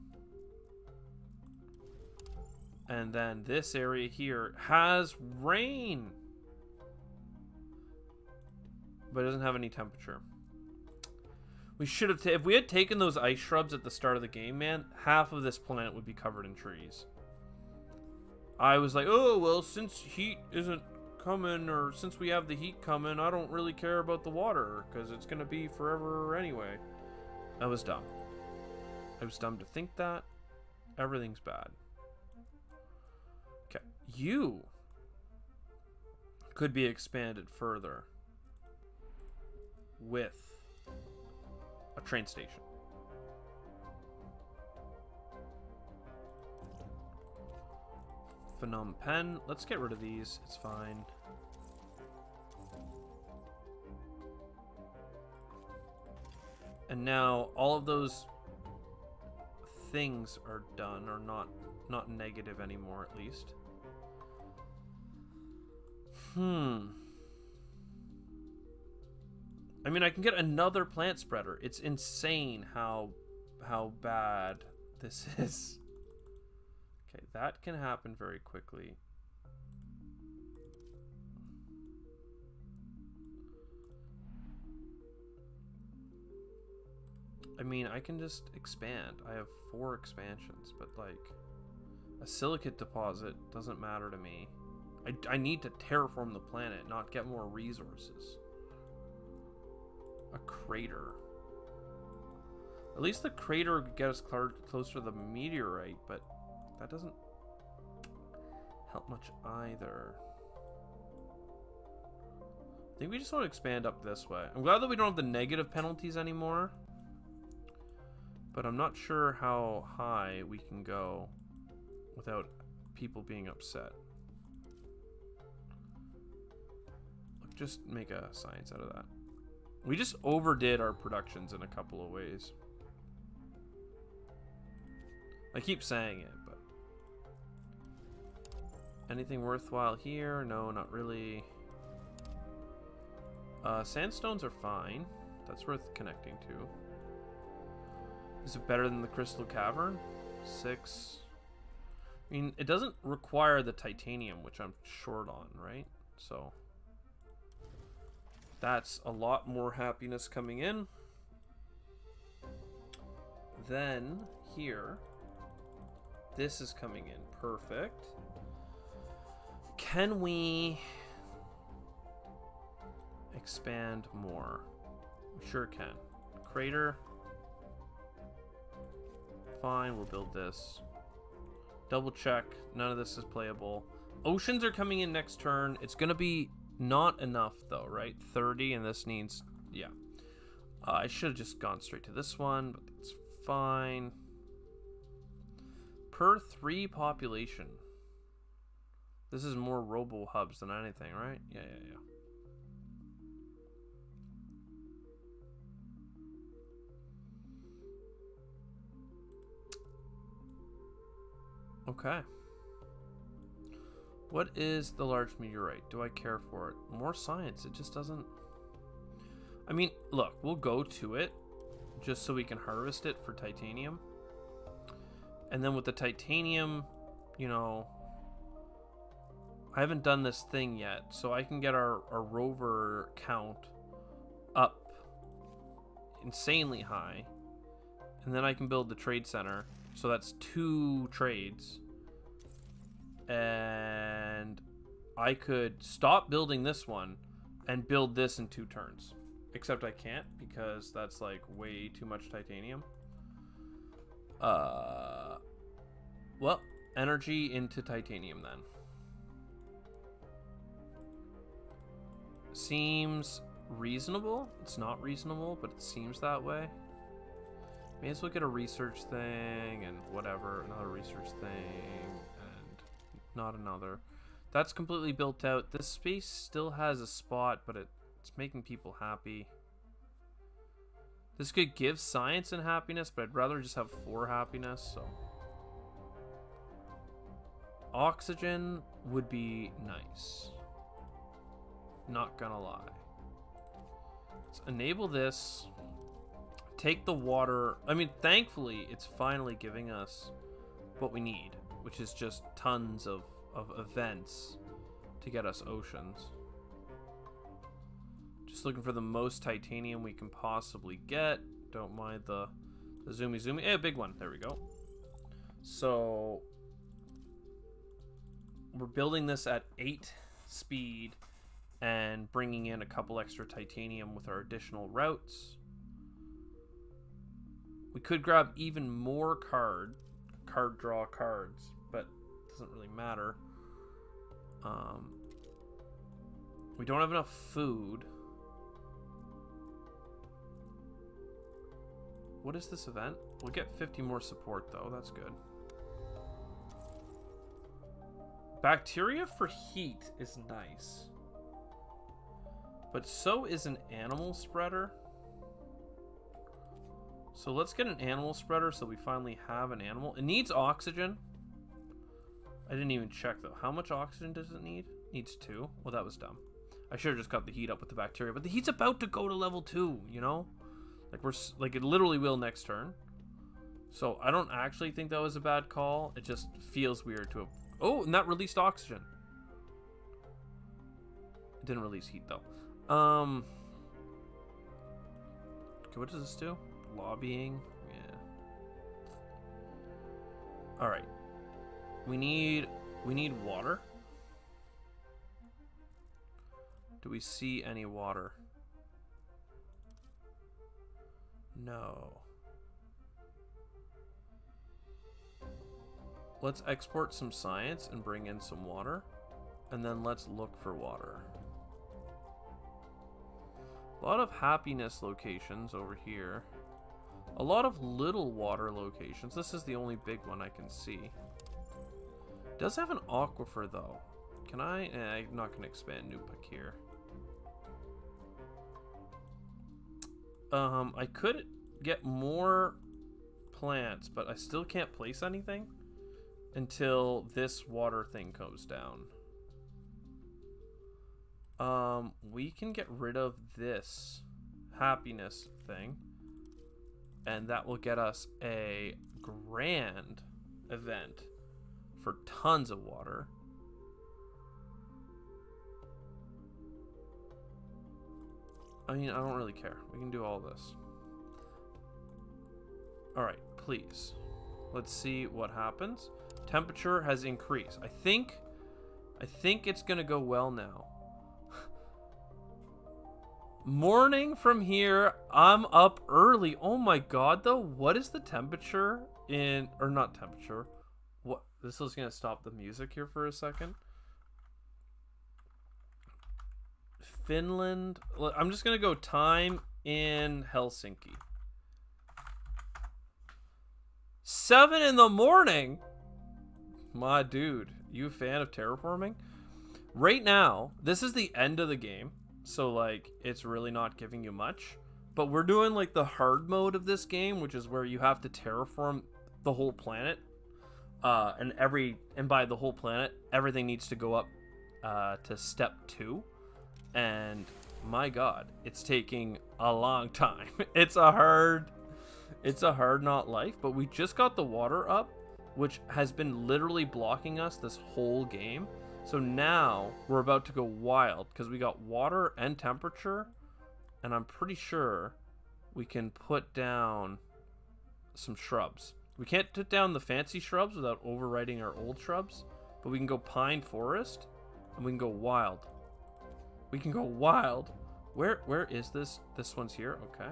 A: And then this area here has rain, but it doesn't have any temperature. We should have, if we had taken those ice shrubs at the start of the game, man, half of this planet would be covered in trees. I was like, oh, well, since heat isn't coming, or since we have the heat coming, I don't really care about the water, because it's going to be forever anyway. I was dumb. I was dumb to think that. Everything's bad. Okay, you could be expanded further with a train station. Phnom Penh. Let's get rid of these. It's fine. And now all of those things are done, or not negative anymore, at least. I mean, I can get another plant spreader. It's insane how bad this is. Okay, that can happen very quickly. I mean, I can just expand. I have 4 expansions, but like a silicate deposit doesn't matter to me. I need to terraform the planet, not get more resources. A crater. At least the crater would get us closer to the meteorite, but that doesn't help much either. I think we just want to expand up this way. I'm glad that we don't have the negative penalties anymore, but I'm not sure how high we can go without people being upset. Look, just make a science out of that. We just overdid our productions in a couple of ways. I keep saying it, but anything worthwhile here? No, not really. Sandstones are fine. That's worth connecting to. Is it better than the Crystal Cavern? 6. I mean, it doesn't require the titanium, which I'm short on, right? So that's a lot more happiness coming in. Then here, this is coming in. Perfect. Can we expand more? We sure can. Crater. Fine, we'll build this. Double check. None of this is playable. Oceans are coming in next turn. It's going to be not enough, though, right? 30, and this needs... Yeah. I should have just gone straight to this one, but it's fine. Per 3 population. This is more robo-hubs than anything, right? Yeah. Okay. What is the large meteorite? Do I care for it? More science. It just doesn't... I mean, look, we'll go to it just so we can harvest it for titanium. And then with the titanium, you know, I haven't done this thing yet, so I can get our rover count up insanely high. And then I can build the trade center. So that's 2 trades. And I could stop building this one and build this in 2 turns. Except I can't because that's like way too much titanium. Well, energy into titanium then. Seems reasonable. It's not reasonable, but it seems that way. May as well get a research thing and whatever. Another research thing and not another. That's completely built out. This space still has a spot, but it's making people happy. This could give science and happiness, but I'd rather just have 4 happiness, so. Oxygen would be nice. Not gonna lie. Let's enable this. Take the water. I mean, thankfully, it's finally giving us what we need, which is just tons of events to get us oceans. Just looking for the most titanium we can possibly get. Don't mind the zoomy. Hey, a big one. There we go. So we're building this at 8 speed and bringing in a couple extra titanium with our additional routes. We could grab even more card draw cards, but it doesn't really matter. We don't have enough food. What is this event? We'll get 50 more support though. That's good. Bacteria for heat is nice. But so is an animal spreader. So let's get an animal spreader so we finally have an animal. It needs oxygen. I didn't even check though. How much oxygen does it need? It needs 2. Well, that was dumb. I should have just got the heat up with the bacteria. But the heat's about to go to level 2, you know? Like it literally will next turn. So I don't actually think that was a bad call. It just feels weird to have... Oh, and that released oxygen. It didn't release heat though. Okay, what does this do? Lobbying? Yeah. Alright. We need water. Do we see any water? No. Let's export some science and bring in some water. And then let's look for water. A lot of happiness locations over here. A lot of little water locations. This is the only big one I can see. It does have an aquifer though. Can I? I'm not going to expand Nupuk here. I could get more plants, but I still can't place anything until this water thing goes down. We can get rid of this happiness thing, and that will get us a grand event for tons of water. I mean, I don't really care. We can do all this. Alright, please. Let's see what happens. Temperature has increased. I think it's gonna go well now. Morning from here. I'm up early. Oh my god, though. What is the temperature in... Or not temperature. What? This is gonna stop the music here for a second. Finland. I'm just going to go time in Helsinki. 7 in the morning? My dude, you a fan of terraforming? Right now, this is the end of the game. So, like, it's really not giving you much. But we're doing, like, the hard mode of this game, which is where you have to terraform the whole planet. And by the whole planet, everything needs to go up to step 2. And my god, it's taking a long time. It's a hard not life, but we just got the water up, which has been literally blocking us this whole game. So now we're about to go wild because we got water and temperature, and I'm pretty sure we can put down some shrubs. We can't put down the fancy shrubs without overwriting our old shrubs, but we can go pine forest and we can go wild. We can go wild. Where is this? This one's here. Okay.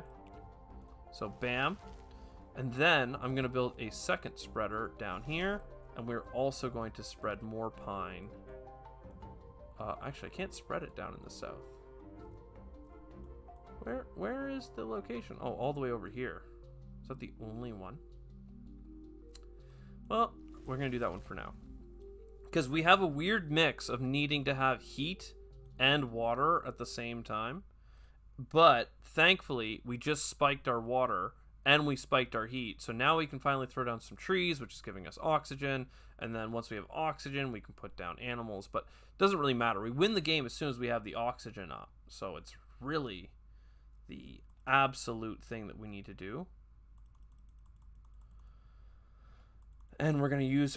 A: So bam. And then I'm going to build a second spreader down here, and we're also going to spread more pine. Actually, I can't spread it down in the south. Where is the location? Oh, all the way over here. Is that the only one? Well, we're going to do that one for now. Because we have a weird mix of needing to have heat and water at the same time. But thankfully, we just spiked our water and we spiked our heat. So now we can finally throw down some trees, which is giving us oxygen. And then once we have oxygen, we can put down animals. But it doesn't really matter. We win the game as soon as we have the oxygen up. So it's really the absolute thing that we need to do. And we're going to use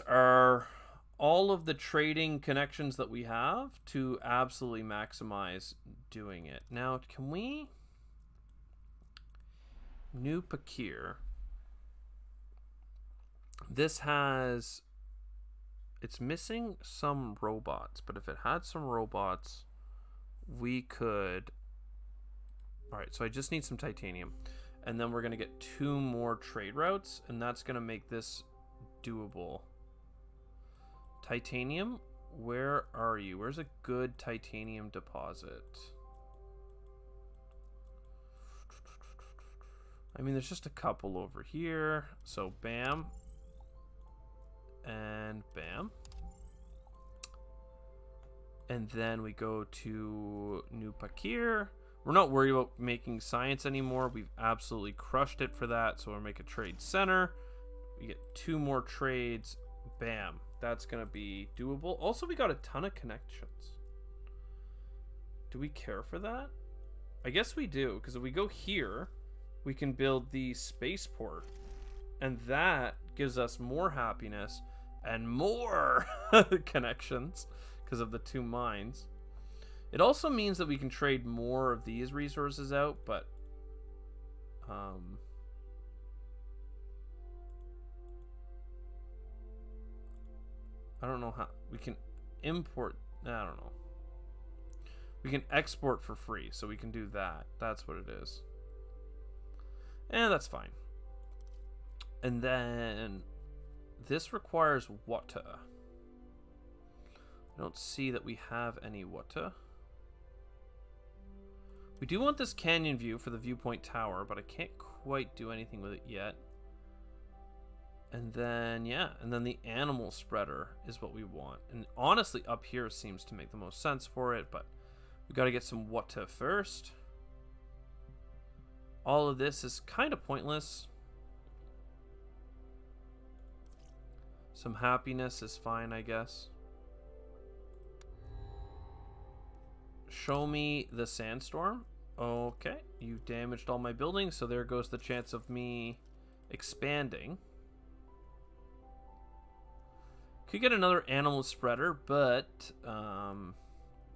A: all of the trading connections that we have to absolutely maximize doing it. Now, can we... New Pakir. This has... It's missing some robots, but if it had some robots, we could... Alright, so I just need some titanium. And then we're going to get 2 more trade routes, and that's going to make this doable. Titanium, where are you? Where's a good titanium deposit? I mean, there's just a couple over here. So bam. And bam. And then we go to New Pakir. We're not worried about making science anymore. We've absolutely crushed it for that. So we'll make a trade center. We get 2 more trades. Bam. That's going to be doable. Also, we got a ton of connections. Do we care for that? I guess we do, because if we go here, we can build the spaceport. And that gives us more happiness and more connections because of the 2 mines. It also means that we can trade more of these resources out, but... I don't know how we can import. I don't know. We can export for free, so we can do that. That's what it is. And that's fine. And then this requires water. I don't see that we have any water. We do want this canyon view for the viewpoint tower, but I can't quite do anything with it yet. And then, yeah, and then the animal spreader is what we want. And honestly, up here seems to make the most sense for it, but we got to get some water first. All of this is kind of pointless. Some happiness is fine, I guess. Show me the sandstorm. Okay, you damaged all my buildings, so there goes the chance of me expanding. Could get another animal spreader, but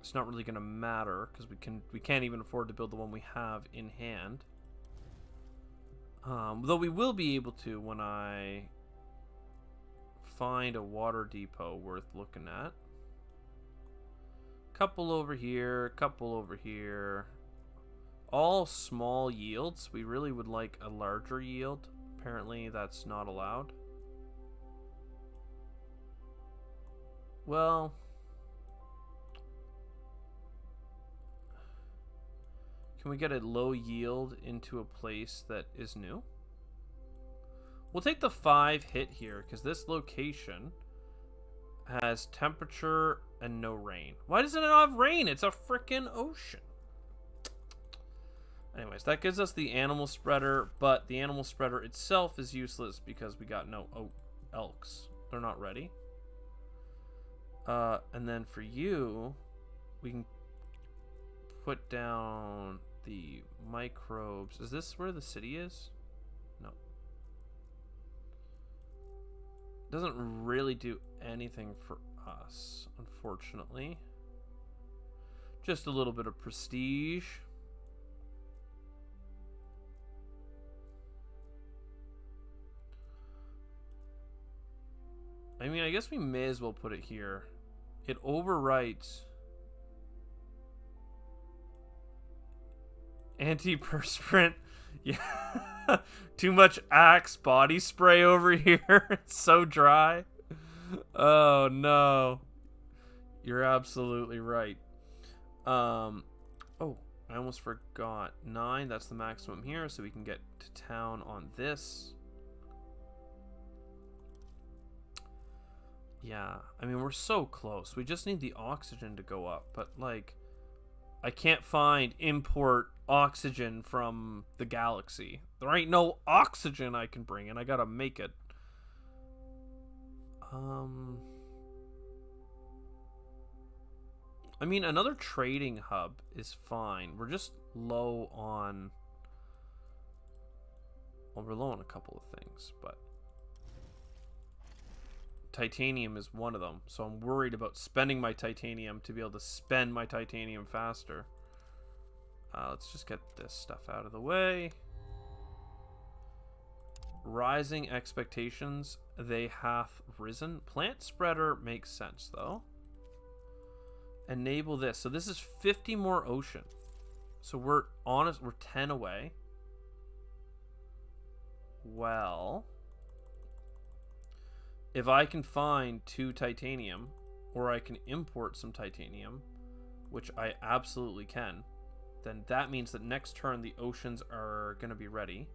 A: it's not really going to matter because we can't even afford to build the one we have in hand. Though we will be able to when I find a water depot worth looking at. Couple over here, couple over here. All small yields. We really would like a larger yield. Apparently that's not allowed. Well, Can we get a low yield into a place that is new? We'll take the 5 hit here because this location has temperature and no rain. Why doesn't it not have rain? It's a freaking ocean. Anyways, that gives us the animal spreader, but the animal spreader itself is useless because we got no elks. They're not ready. And then for you, we can put down the microbes. Is this where the city is? No. Doesn't really do anything for us, unfortunately. Just a little bit of prestige. I mean, I guess we may as well put it here. It overwrites antiperspirant. Yeah. Too much Axe body spray over here. It's so dry. Oh no. You're absolutely right. Oh, I almost forgot. 9, that's the maximum here, so we can get to town on this. Yeah, I mean, we're so close. We just need the oxygen to go up. But, like, I can't find import oxygen from the galaxy. There ain't no oxygen I can bring in. I gotta make it. I mean, another trading hub is fine. We're just low on... Well, we're low on a couple of things, but... Titanium is one of them, so I'm worried about spending my titanium to be able to spend my titanium faster. Let's just get this stuff out of the way. Rising expectations, they hath risen. Plant spreader makes sense, though. Enable this. So this is 50 more ocean. So we're 10 away. Well... If I can find 2 titanium, or I can import some titanium, which I absolutely can, then that means that next turn the oceans are going to be ready.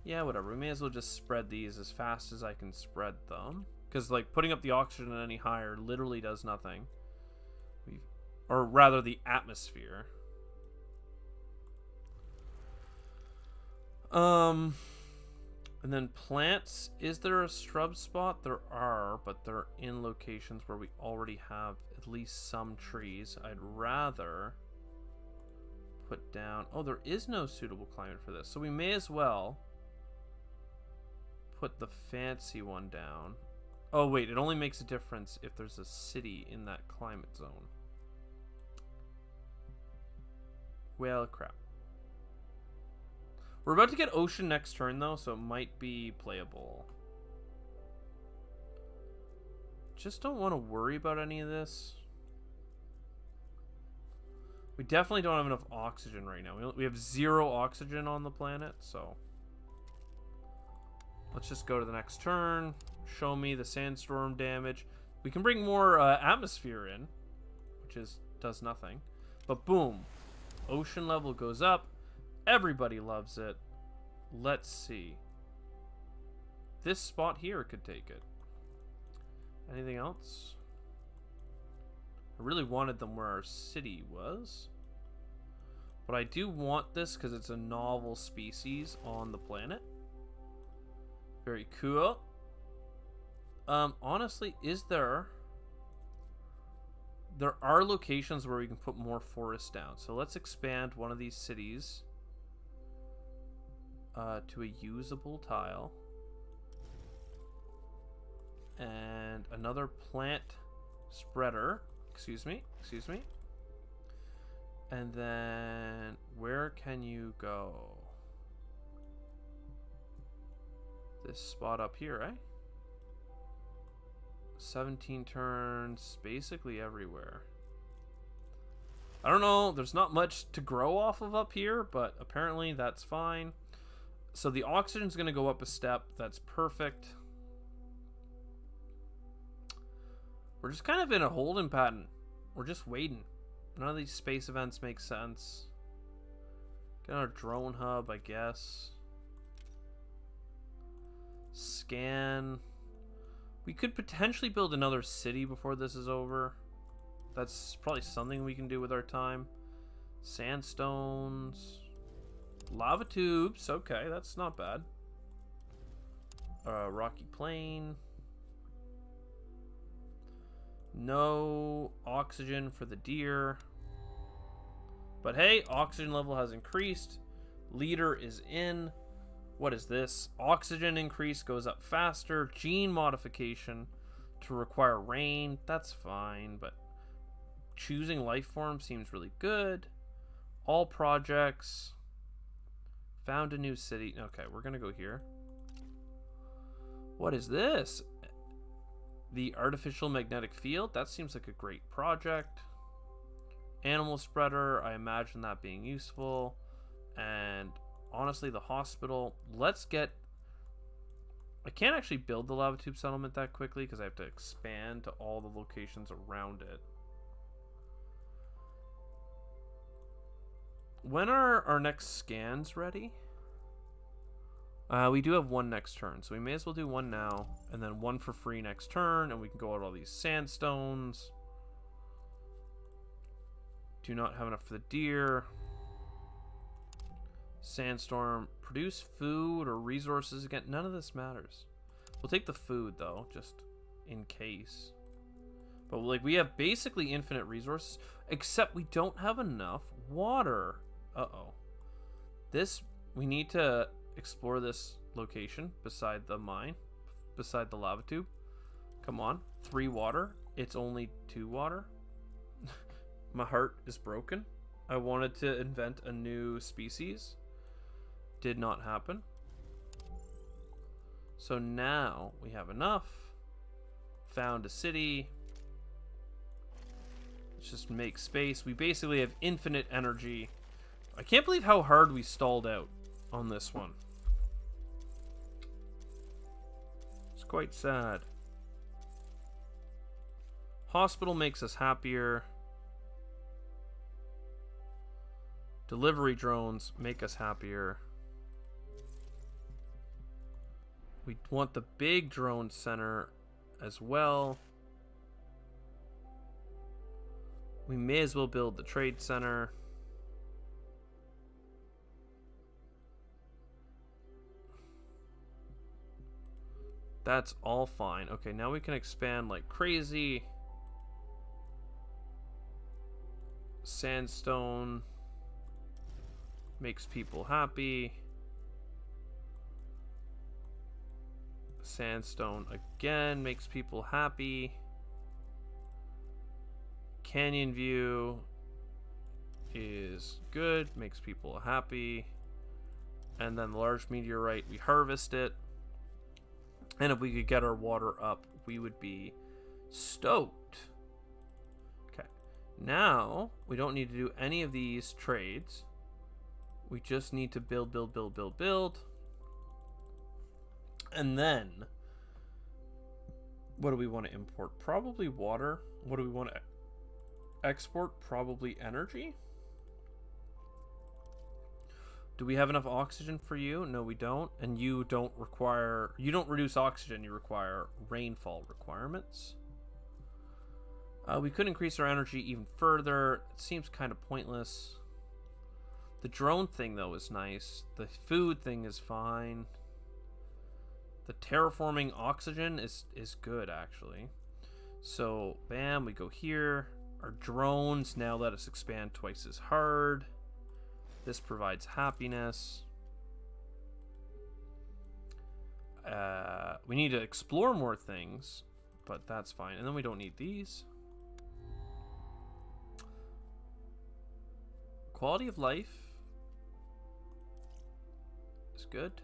A: Yeah, whatever. We may as well just spread these as fast as I can spread them. Because, like, putting up the oxygen any higher literally does nothing. Or rather, the atmosphere. And then plants. Is there a shrub spot? There are, but they're in locations where we already have at least some trees. I'd rather put down... Oh, there is no suitable climate for this. So we may as well put the fancy one down. Oh, wait. It only makes a difference if there's a city in that climate zone. Well, crap. We're about to get ocean next turn, though, so it might be playable. Just don't want to worry about any of this. We definitely don't have enough oxygen right now. We have 0 oxygen on the planet, so... Let's just go to the next turn. Show me the sandstorm damage. We can bring more atmosphere in, which does nothing. But boom. Ocean level goes up. Everybody loves it. Let's see. This spot here could take it. Anything else? I really wanted them where our city was. But I do want this because it's a novel species on the planet. Very cool. Honestly, there are locations where we can put more forest down. So let's expand one of these cities to a usable tile. And another plant spreader. Excuse me. And then where can you go? This spot up here, eh? 17 turns, basically everywhere. I don't know, there's not much to grow off of up here, but apparently that's fine. So the oxygen's going to go up a step. That's perfect. We're just kind of in a holding pattern. We're just waiting. None of these space events make sense. Get our drone hub, I guess. Scan. We could potentially build another city before this is over. That's probably something we can do with our time. Sandstones. Lava tubes. Okay, that's not bad. Rocky plain. No oxygen for the deer. But hey, oxygen level has increased. Leader is in. What is this? Oxygen increase goes up faster. Gene modification to require rain. That's fine, but choosing life form seems really good. All projects. Found a new city. Okay, we're going to go here. What is this? The artificial magnetic field. That seems like a great project. Animal spreader. I imagine that being useful. And honestly, the hospital. Let's get... I can't actually build the lava tube settlement that quickly because I have to expand to all the locations around it. When are our next scans ready? We do have one next turn, so we may as well do one now, and then one for free next turn, and we can go out all these sandstones. Do not have enough for the deer. Sandstorm. Produce food or resources again. None of this matters. We'll take the food, though, just in case. But, like, we have basically infinite resources, except we don't have enough water. Uh-oh. This, we need to explore this location beside the mine, beside the lava tube. Come on. 3 water. It's only 2 water. My heart is broken. I wanted to invent a new species. Did not happen. So now we have enough. Found a city. Let's just make space. We basically have infinite energy. I can't believe how hard we stalled out on this one. It's quite sad. Hospital makes us happier. Delivery drones make us happier. We want the big drone center as well. We may as well build the trade center. That's all fine. Okay, now we can expand like crazy. Sandstone makes people happy. Sandstone again makes people happy. Canyon view is good, makes people happy. And then the large meteorite, we harvest it. And if we could get our water up, we would be stoked. Okay. Now, we don't need to do any of these trades. We just need to build. And then, what do we want to import? Probably water. What do we want to export? Probably energy. Do we have enough oxygen for you? No, we don't. And you don't reduce oxygen, you require rainfall requirements. We could increase our energy even further. It seems kind of pointless. The drone thing, though, is nice. The food thing is fine. The terraforming oxygen is good, actually. So, bam, we go here. Our drones now let us expand twice as hard. This provides happiness. We need to explore more things, but that's fine. And then we don't need these. Quality of life is good.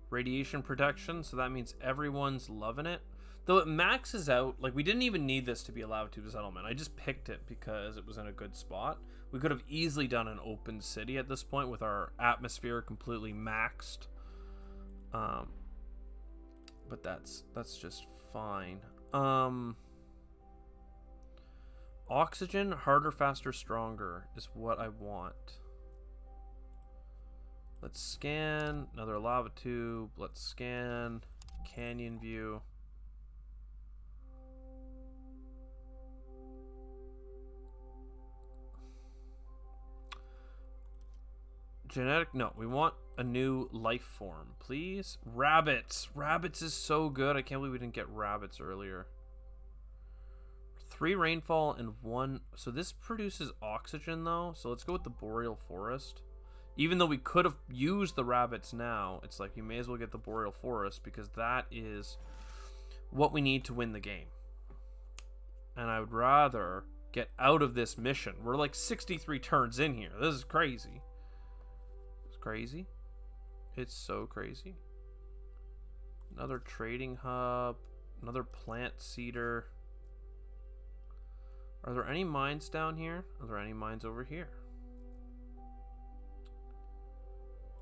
A: Radiation protection, so that means everyone's loving it. Though it maxes out, like we didn't even need this to be a lava tube settlement. I just picked it because it was in a good spot. We could have easily done an open city at this point with our atmosphere completely maxed. But that's just fine. Oxygen, harder, faster, stronger is what I want. Let's scan. Another lava tube. Let's scan. Canyon view. Genetic, no, we want a new life form, please. Rabbits. Rabbits is so good. I can't believe we didn't get rabbits earlier. 3 rainfall and 1. So this produces oxygen though. So let's go with the boreal forest. Even though we could have used the rabbits now, it's like you may as well get the boreal forest because that is what we need to win the game. And I would rather get out of this mission. We're like 63 turns in here. This is crazy. It's crazy. It's so crazy. Another trading hub. Another plant seeder. Are there any mines down here? Are there any mines over here?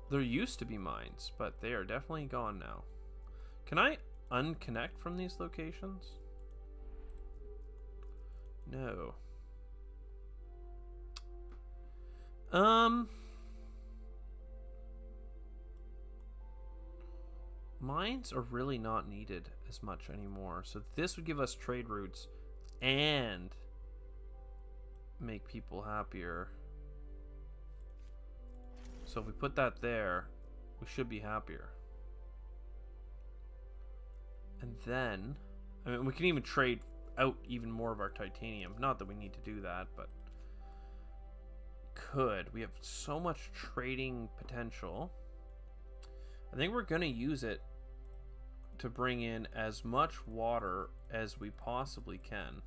A: There used to be mines, but they are definitely gone now. Can I unconnect from these locations? No. Mines are really not needed as much anymore. So this would give us trade routes and make people happier. So if we put that there, we should be happier. And then, I mean, we can even trade out even more of our titanium. Not that we need to do that, but could. We have so much trading potential. I think we're going to use it to bring in as much water as we possibly can.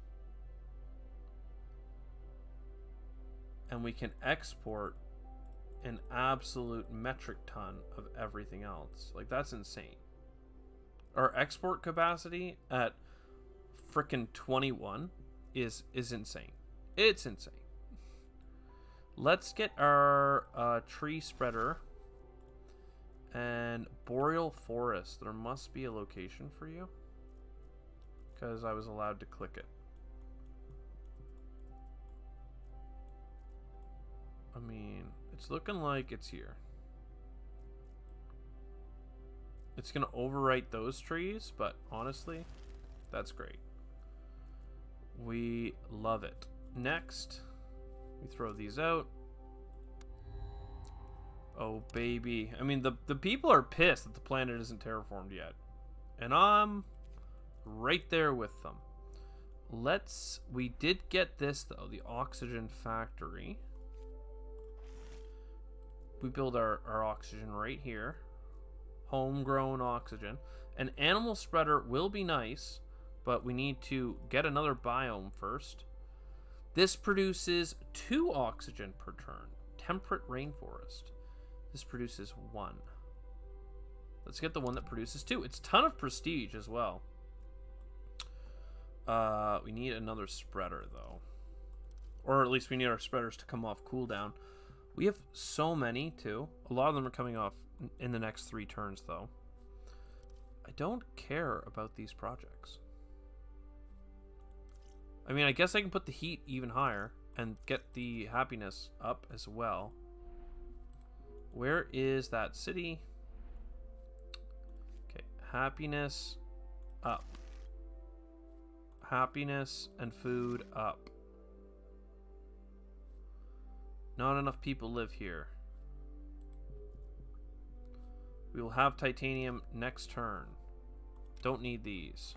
A: And we can export an absolute metric ton of everything else. Like, that's insane. Our export capacity at frickin' 21 is insane. It's insane. Let's get our tree spreader and boreal forest. There must be a location for you because I was allowed to click it. I mean, it's looking like it's here. It's going to overwrite those trees, but honestly, that's great. We love it. Next, we throw these out. Oh, baby. I mean, the people are pissed that the planet isn't terraformed yet. And I'm right there with them. We did get this, though, the oxygen factory. We build our oxygen right here. Homegrown oxygen. An animal spreader will be nice, but we need to get another biome first. This produces 2 oxygen per turn. Temperate rainforest. This produces 1. Let's get the one that produces 2. It's a ton of prestige as well. We need another spreader, though. Or at least we need our spreaders to come off cooldown. We have so many, too. A lot of them are coming off in the next 3 turns, though. I don't care about these projects. I mean, I guess I can put the heat even higher and get the happiness up as well. Where is that city? Okay, happiness up. Happiness and food up. Not enough people live here. We will have titanium next turn. Don't need these.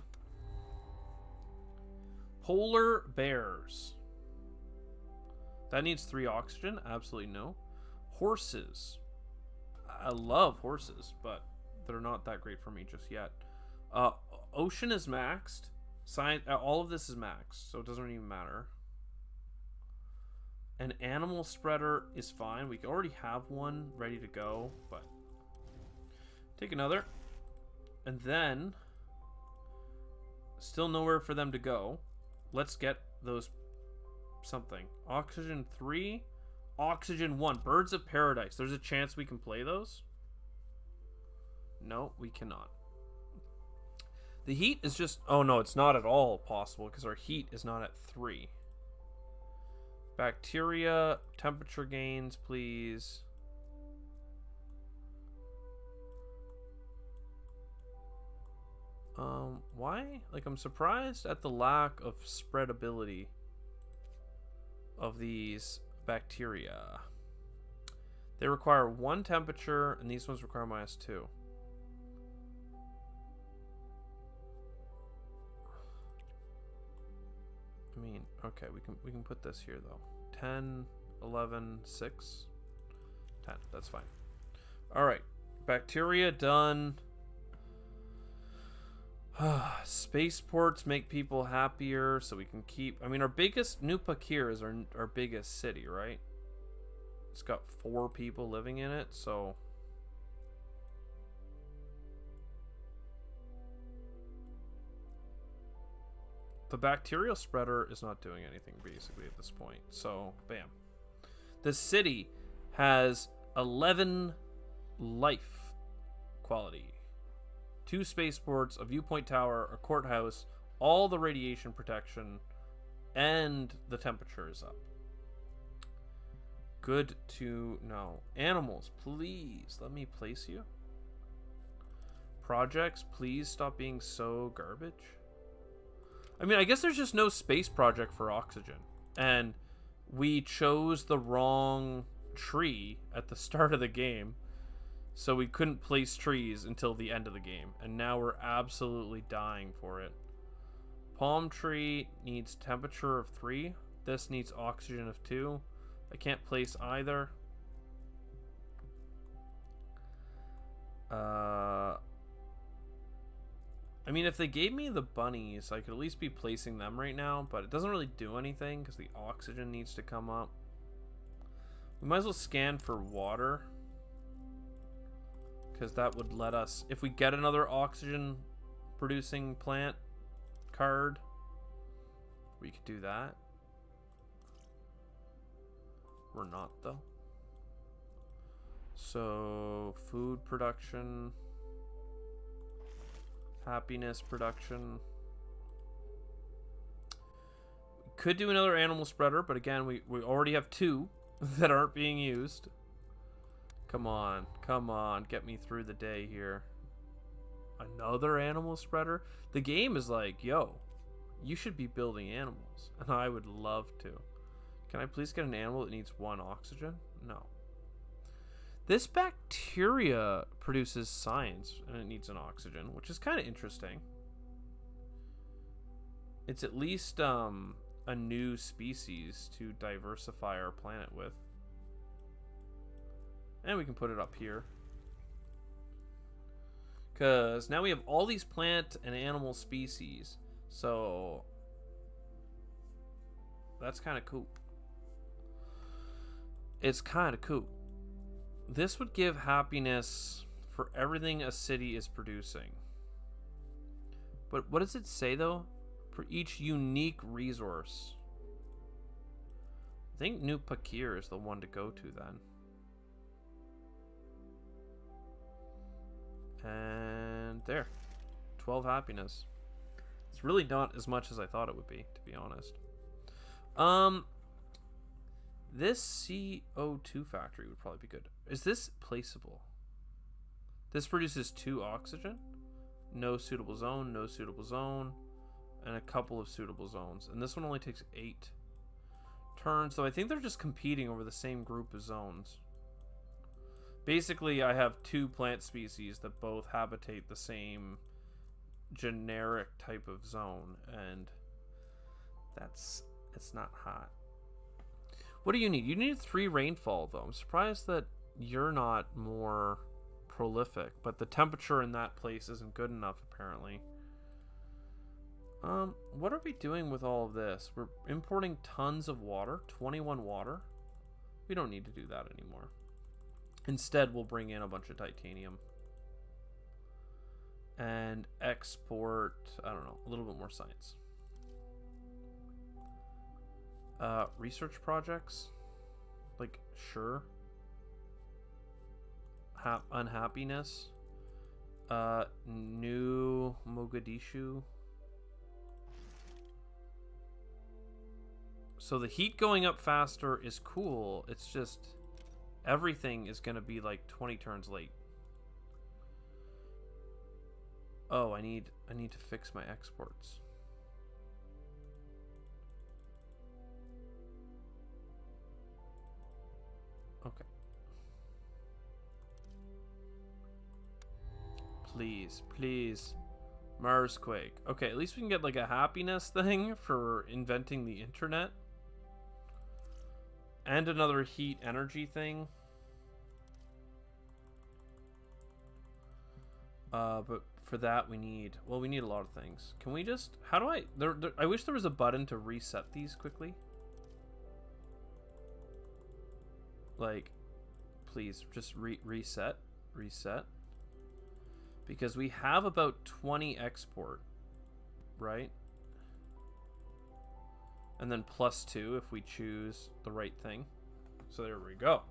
A: Polar bears. That needs 3 oxygen. Absolutely no. Horses. I love horses, but they're not that great for me just yet. Ocean is maxed. All of this is maxed, so it doesn't even matter. An animal spreader is fine. We already have one ready to go, but take another. And then, still nowhere for them to go. Let's get those something. Oxygen 3, oxygen 1. Birds of Paradise. There's a chance we can play those? No, we cannot. The heat is just... Oh, no, it's not at all possible because our heat is not at 3. Bacteria, temperature gains, please. Why? Like, I'm surprised at the lack of spreadability of these bacteria. They require 1 temperature, and these ones require -2. I mean, okay, we can put this here though. 10, 11, 6, 10. That's fine. All right, bacteria done. Spaceports make people happier, so we can keep. I mean, our biggest New Pakir is our biggest city, right? It's got 4 people living in it, so. The bacterial spreader is not doing anything basically at this point. So, bam. The city has 11 life quality. 2 spaceports, a viewpoint tower, a courthouse, all the radiation protection, and the temperature is up. Good to know. Animals, please let me place you. Projects, please stop being so garbage. I mean, I guess there's just no space project for oxygen. And we chose the wrong tree at the start of the game. So we couldn't place trees until the end of the game. And now we're absolutely dying for it. Palm tree needs temperature of 3. This needs oxygen of 2. I can't place either. I mean, if they gave me the bunnies, I could at least be placing them right now, but it doesn't really do anything because the oxygen needs to come up. We might as well scan for water, because that would let us, if we get another oxygen producing plant card, we could do that. We're not, though. So, food production, happiness production. We could do another animal spreader, but again, we already have 2 that aren't being used. Come on, get me through the day here. Another animal spreader? The game is like, yo, you should be building animals, and I would love to. Can I please get an animal that needs 1 oxygen? No. This bacteria produces science, and it needs an oxygen, which is kind of interesting. It's at least a new species to diversify our planet with. And we can put it up here. Because now we have all these plant and animal species. So that's kind of cool. It's kind of cool. This would give happiness for everything a city is producing. But what does it say, though? For each unique resource. I think New Pakir is the one to go to, then. And there. 12 happiness. It's really not as much as I thought it would be, to be honest. This CO2 factory would probably be good. Is this placeable? This produces 2 oxygen. No suitable zone, no suitable zone, and a couple of suitable zones. And this one only takes 8 turns, so I think they're just competing over the same group of zones. Basically, I have 2 plant species that both habitate the same generic type of zone, and it's not hot. What do you need? You need 3 rainfall, though. I'm surprised that you're not more prolific, but the temperature in that place isn't good enough, apparently. What are we doing with all of this? We're importing tons of water, 21 water. We don't need to do that anymore. Instead, we'll bring in a bunch of titanium. And export, I don't know, a little bit more science. Research projects? Like, sure. Unhappiness. New Mogadishu. So the heat going up faster is cool. It's just everything is going to be like 20 turns late. Oh, I need to fix my exports. Okay. Please, please. Marsquake. Okay, at least we can get like a happiness thing for inventing the internet. And another heat energy thing. But for that we need, well, we need a lot of things. Can we just, how do I, I wish there was a button to reset these quickly. Like, please, just reset. Because we have about 20 export, right? And then +2 if we choose the right thing. So there we go.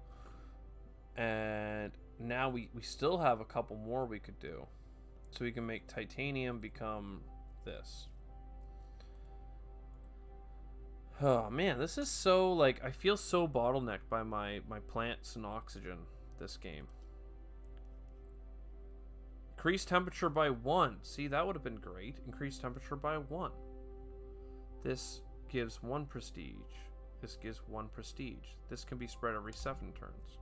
A: And now we still have a couple more we could do. So we can make titanium become this. Oh man, this is so, like, I feel so bottlenecked by my plants and oxygen this game. Increase temperature by 1. See, that would have been great. Increase temperature by 1. This gives 1 prestige. This gives 1 prestige. This can be spread every 7 turns.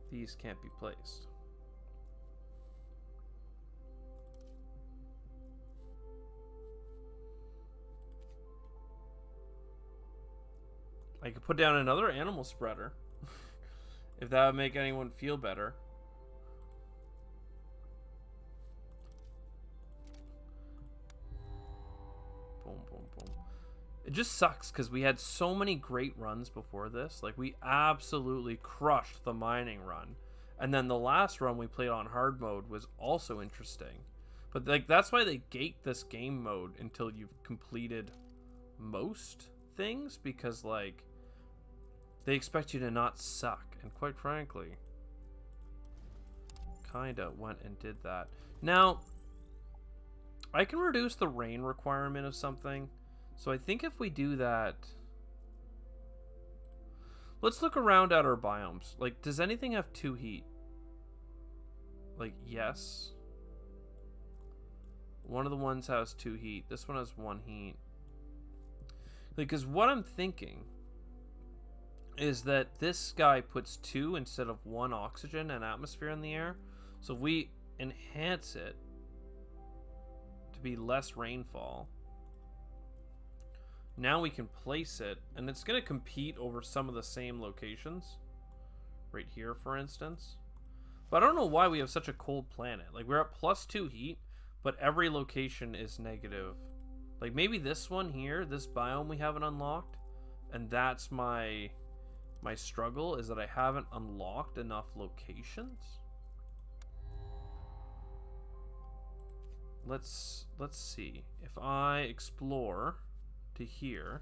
A: These can't be placed. I could put down another animal spreader. If that would make anyone feel better. Boom, boom, boom. It just sucks because we had so many great runs before this. Like, we absolutely crushed the mining run. And then the last run we played on hard mode was also interesting. But, like, that's why they gate this game mode until you've completed most things. Because, like, they expect you to not suck. And quite frankly, kinda went and did that. Now, I can reduce the rain requirement of something. So I think if we do that... Let's look around at our biomes. Like, does anything have 2 heat? Like, yes. One of the ones has 2 heat. This one has 1 heat. Like, because what I'm thinking is that this guy puts 2 instead of 1 oxygen and atmosphere in the air. So if we enhance it to be less rainfall, now we can place it, and it's going to compete over some of the same locations. Right here, for instance. But I don't know why we have such a cold planet. Like, we're at +2 heat, but every location is negative. Like, maybe this one here, this biome we haven't unlocked, and that's my struggle, is that I haven't unlocked enough locations. Let's see. If I explore to here,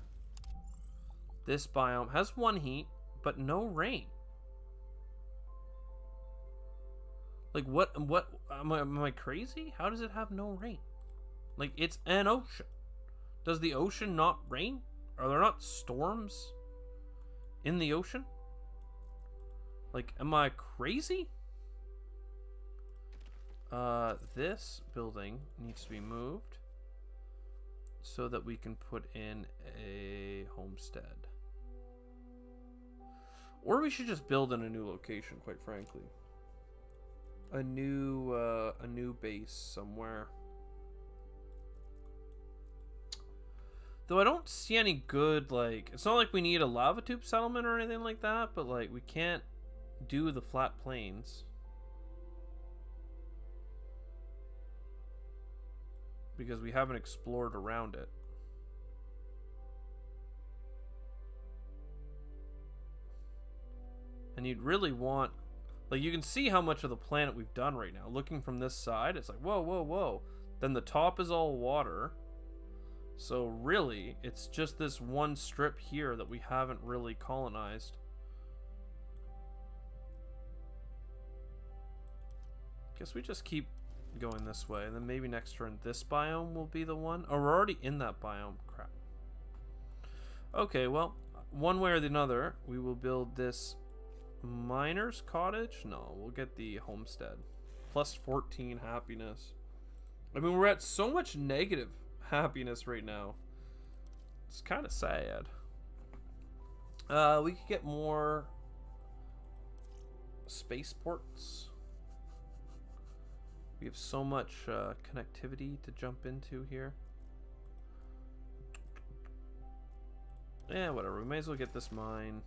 A: this biome has 1 heat, but no rain. Like, what am I crazy? How does it have no rain? Like, it's an ocean. Does the ocean not rain? Are there not storms in the ocean? Like, am I crazy? This building needs to be moved so that we can put in a homestead. Or we should just build in a new location, quite frankly. A new base somewhere. Though I don't see any good, like, it's not like we need a lava tube settlement or anything like that, but, like, we can't do the flat plains. Because we haven't explored around it. And you'd really want, like, you can see how much of the planet we've done right now. Looking from this side, it's like, whoa, whoa, whoa. Then the top is all water. So really, it's just this one strip here that we haven't really colonized. Guess we just keep going this way. And then maybe next turn this biome will be the one. Oh, we're already in that biome. Crap. Okay, well, one way or the other, we will build this miner's cottage. No, we'll get the homestead. Plus 14 happiness. I mean, we're at so much negative happiness right now. It's kind of sad. We could get more spaceports. We have so much connectivity to jump into here. Yeah, whatever. We may as well get this mine.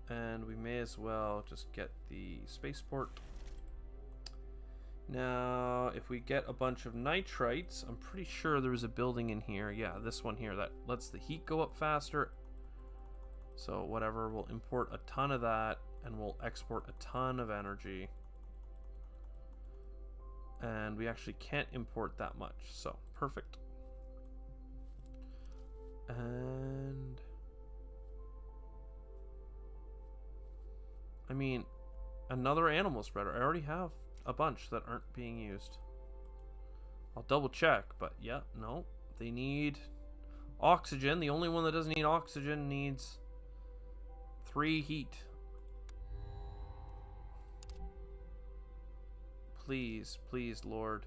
A: And we may as well just get the spaceport. Now, if we get a bunch of nitrites, I'm pretty sure there was a building in here. Yeah, this one here that lets the heat go up faster. So whatever, we'll import a ton of that, and we'll export a ton of energy. And we actually can't import that much, so perfect. And I mean, another animal spreader. I already have a bunch that aren't being used. I'll double check, but yeah, no. They need oxygen. The only one that doesn't need oxygen needs 3 heat. Please, please, Lord.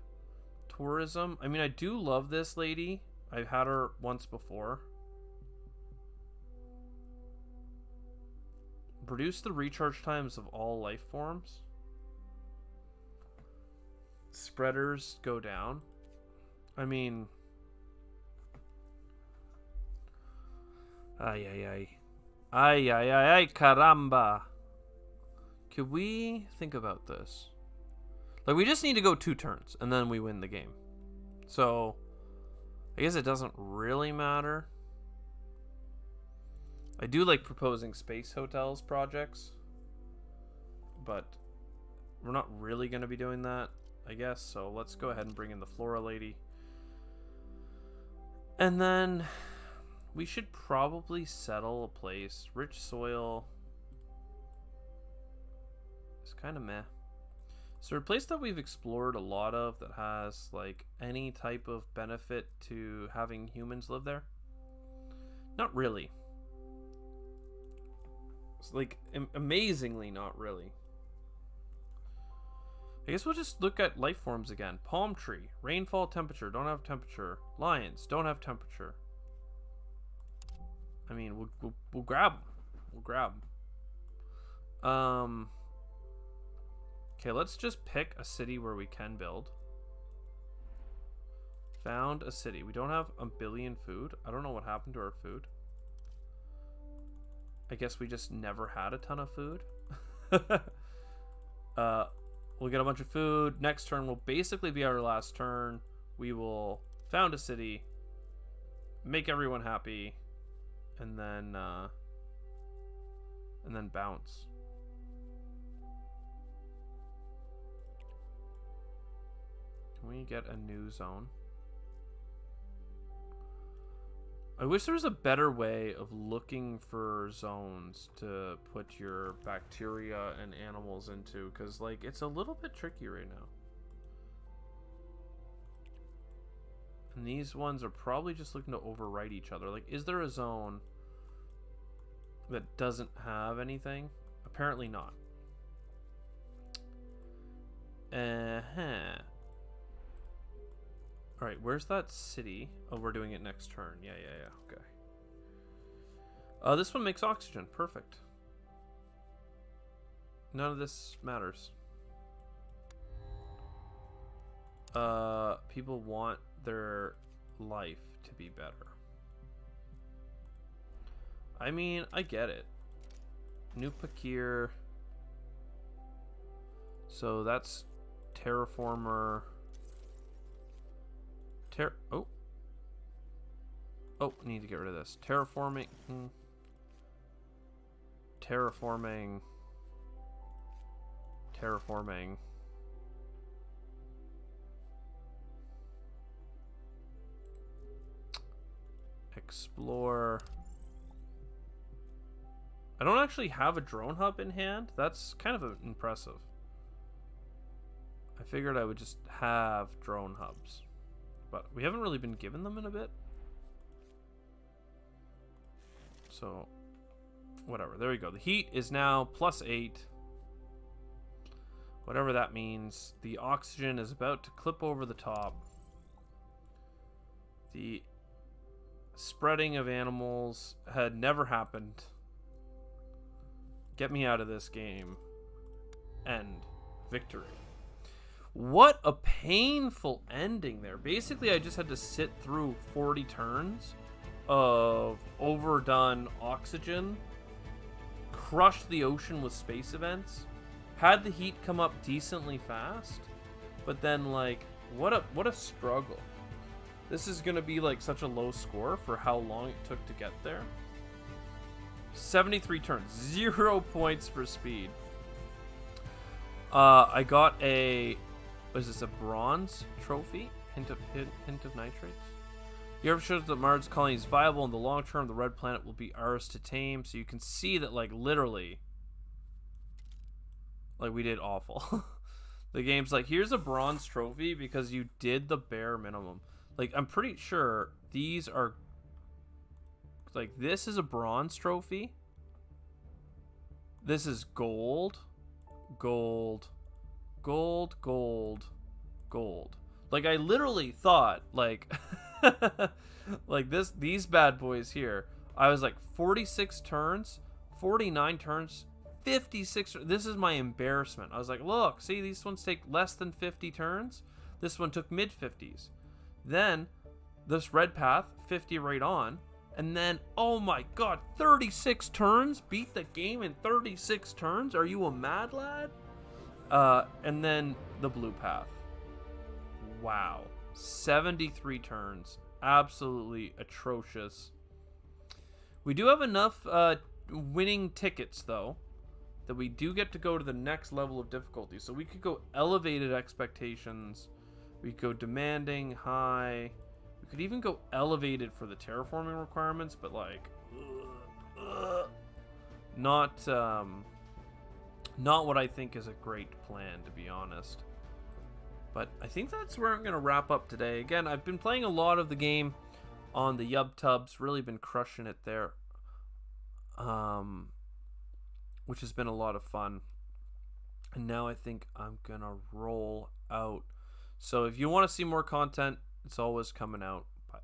A: Tourism. I mean, I do love this lady. I've had her once before. Reduce the recharge times of all life forms. Spreaders go down. I mean, ay ay ay, ay ay ay ay, caramba. Could we think about this? Like, we just need to go 2 turns and then we win the game. So I guess it doesn't really matter. I do like proposing space hotels projects, but we're not really going to be doing that, I guess. So let's go ahead and bring in the Flora Lady. And then we should probably settle a place. Rich soil is kind of meh. So a place that we've explored a lot of that has like any type of benefit to having humans live there? Not really. It's like amazingly not really. I guess we'll just look at life forms again. Palm tree, rainfall, temperature, don't have temperature. Lions, don't have temperature. I mean, we'll grab them. We'll grab them. Okay, let's just pick a city where we can build. Found a city. We don't have a billion food. I don't know what happened to our food. I guess we just never had a ton of food. We'll get a bunch of food. Next turn will basically be our last turn. We will found a city, make everyone happy, and then bounce. Can we get a new zone? I wish there was a better way of looking for zones to put your bacteria and animals into, because like it's a little bit tricky right now. And these ones are probably just looking to overwrite each other. Like, is there a zone that doesn't have anything? Apparently not. Alright, where's that city? Oh, we're doing it next turn. Yeah, okay. This one makes oxygen. Perfect. None of this matters. People want their life to be better. I mean, I get it. New Pakir. So that's Terraformer. Oh, need to get rid of this. Terraforming. Explore. I don't actually have a drone hub in hand. That's kind of impressive. I figured I would just have drone hubs. But we haven't really been given them in a bit. So, whatever. There we go. The heat is now +8. Whatever that means. The oxygen is about to clip over the top. The spreading of animals had never happened. Get me out of this game. End. Victory. What a painful ending there. Basically, I just had to sit through 40 turns of overdone oxygen, crush the ocean with space events, had the heat come up decently fast, but then, like, what a struggle. This is going to be, like, such a low score for how long it took to get there. 73 turns. 0 points for speed. I got a... What is this, a bronze trophy? Hint of nitrates? You ever shows that Mars colony is viable in the long term, the red planet will be ours to tame. So you can see that, like, literally, like, we did awful. The game's like, here's a bronze trophy because you did the bare minimum. Like, I'm pretty sure these are, like, this is a bronze trophy. This is gold, gold, gold, gold, gold. Like, I literally thought, like, like these bad boys here, I was like 46 turns, 49 turns, 56. This is my embarrassment. I was like, look, see, these ones take less than 50 turns. This one took mid 50s. Then this red path, 50 right on. And then, oh my god, 36 turns? Beat the game in 36 turns? Are you a mad lad? And then the blue path. Wow. 73 turns. Absolutely atrocious. We do have enough winning tickets, though, that we do get to go to the next level of difficulty. So we could go elevated expectations. We could go demanding, high. We could even go elevated for the terraforming requirements, but, like, not what I think is a great plan, to be honest. But I think that's where I'm going to wrap up today. Again, I've been playing a lot of the game on the YubTubs. Really been crushing it there. Which has been a lot of fun. And now I think I'm going to roll out. So if you want to see more content, it's always coming out. But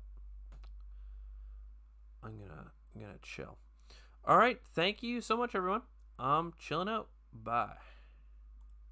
A: I'm gonna chill. All right. Thank you so much, everyone. I'm chilling out. Bye.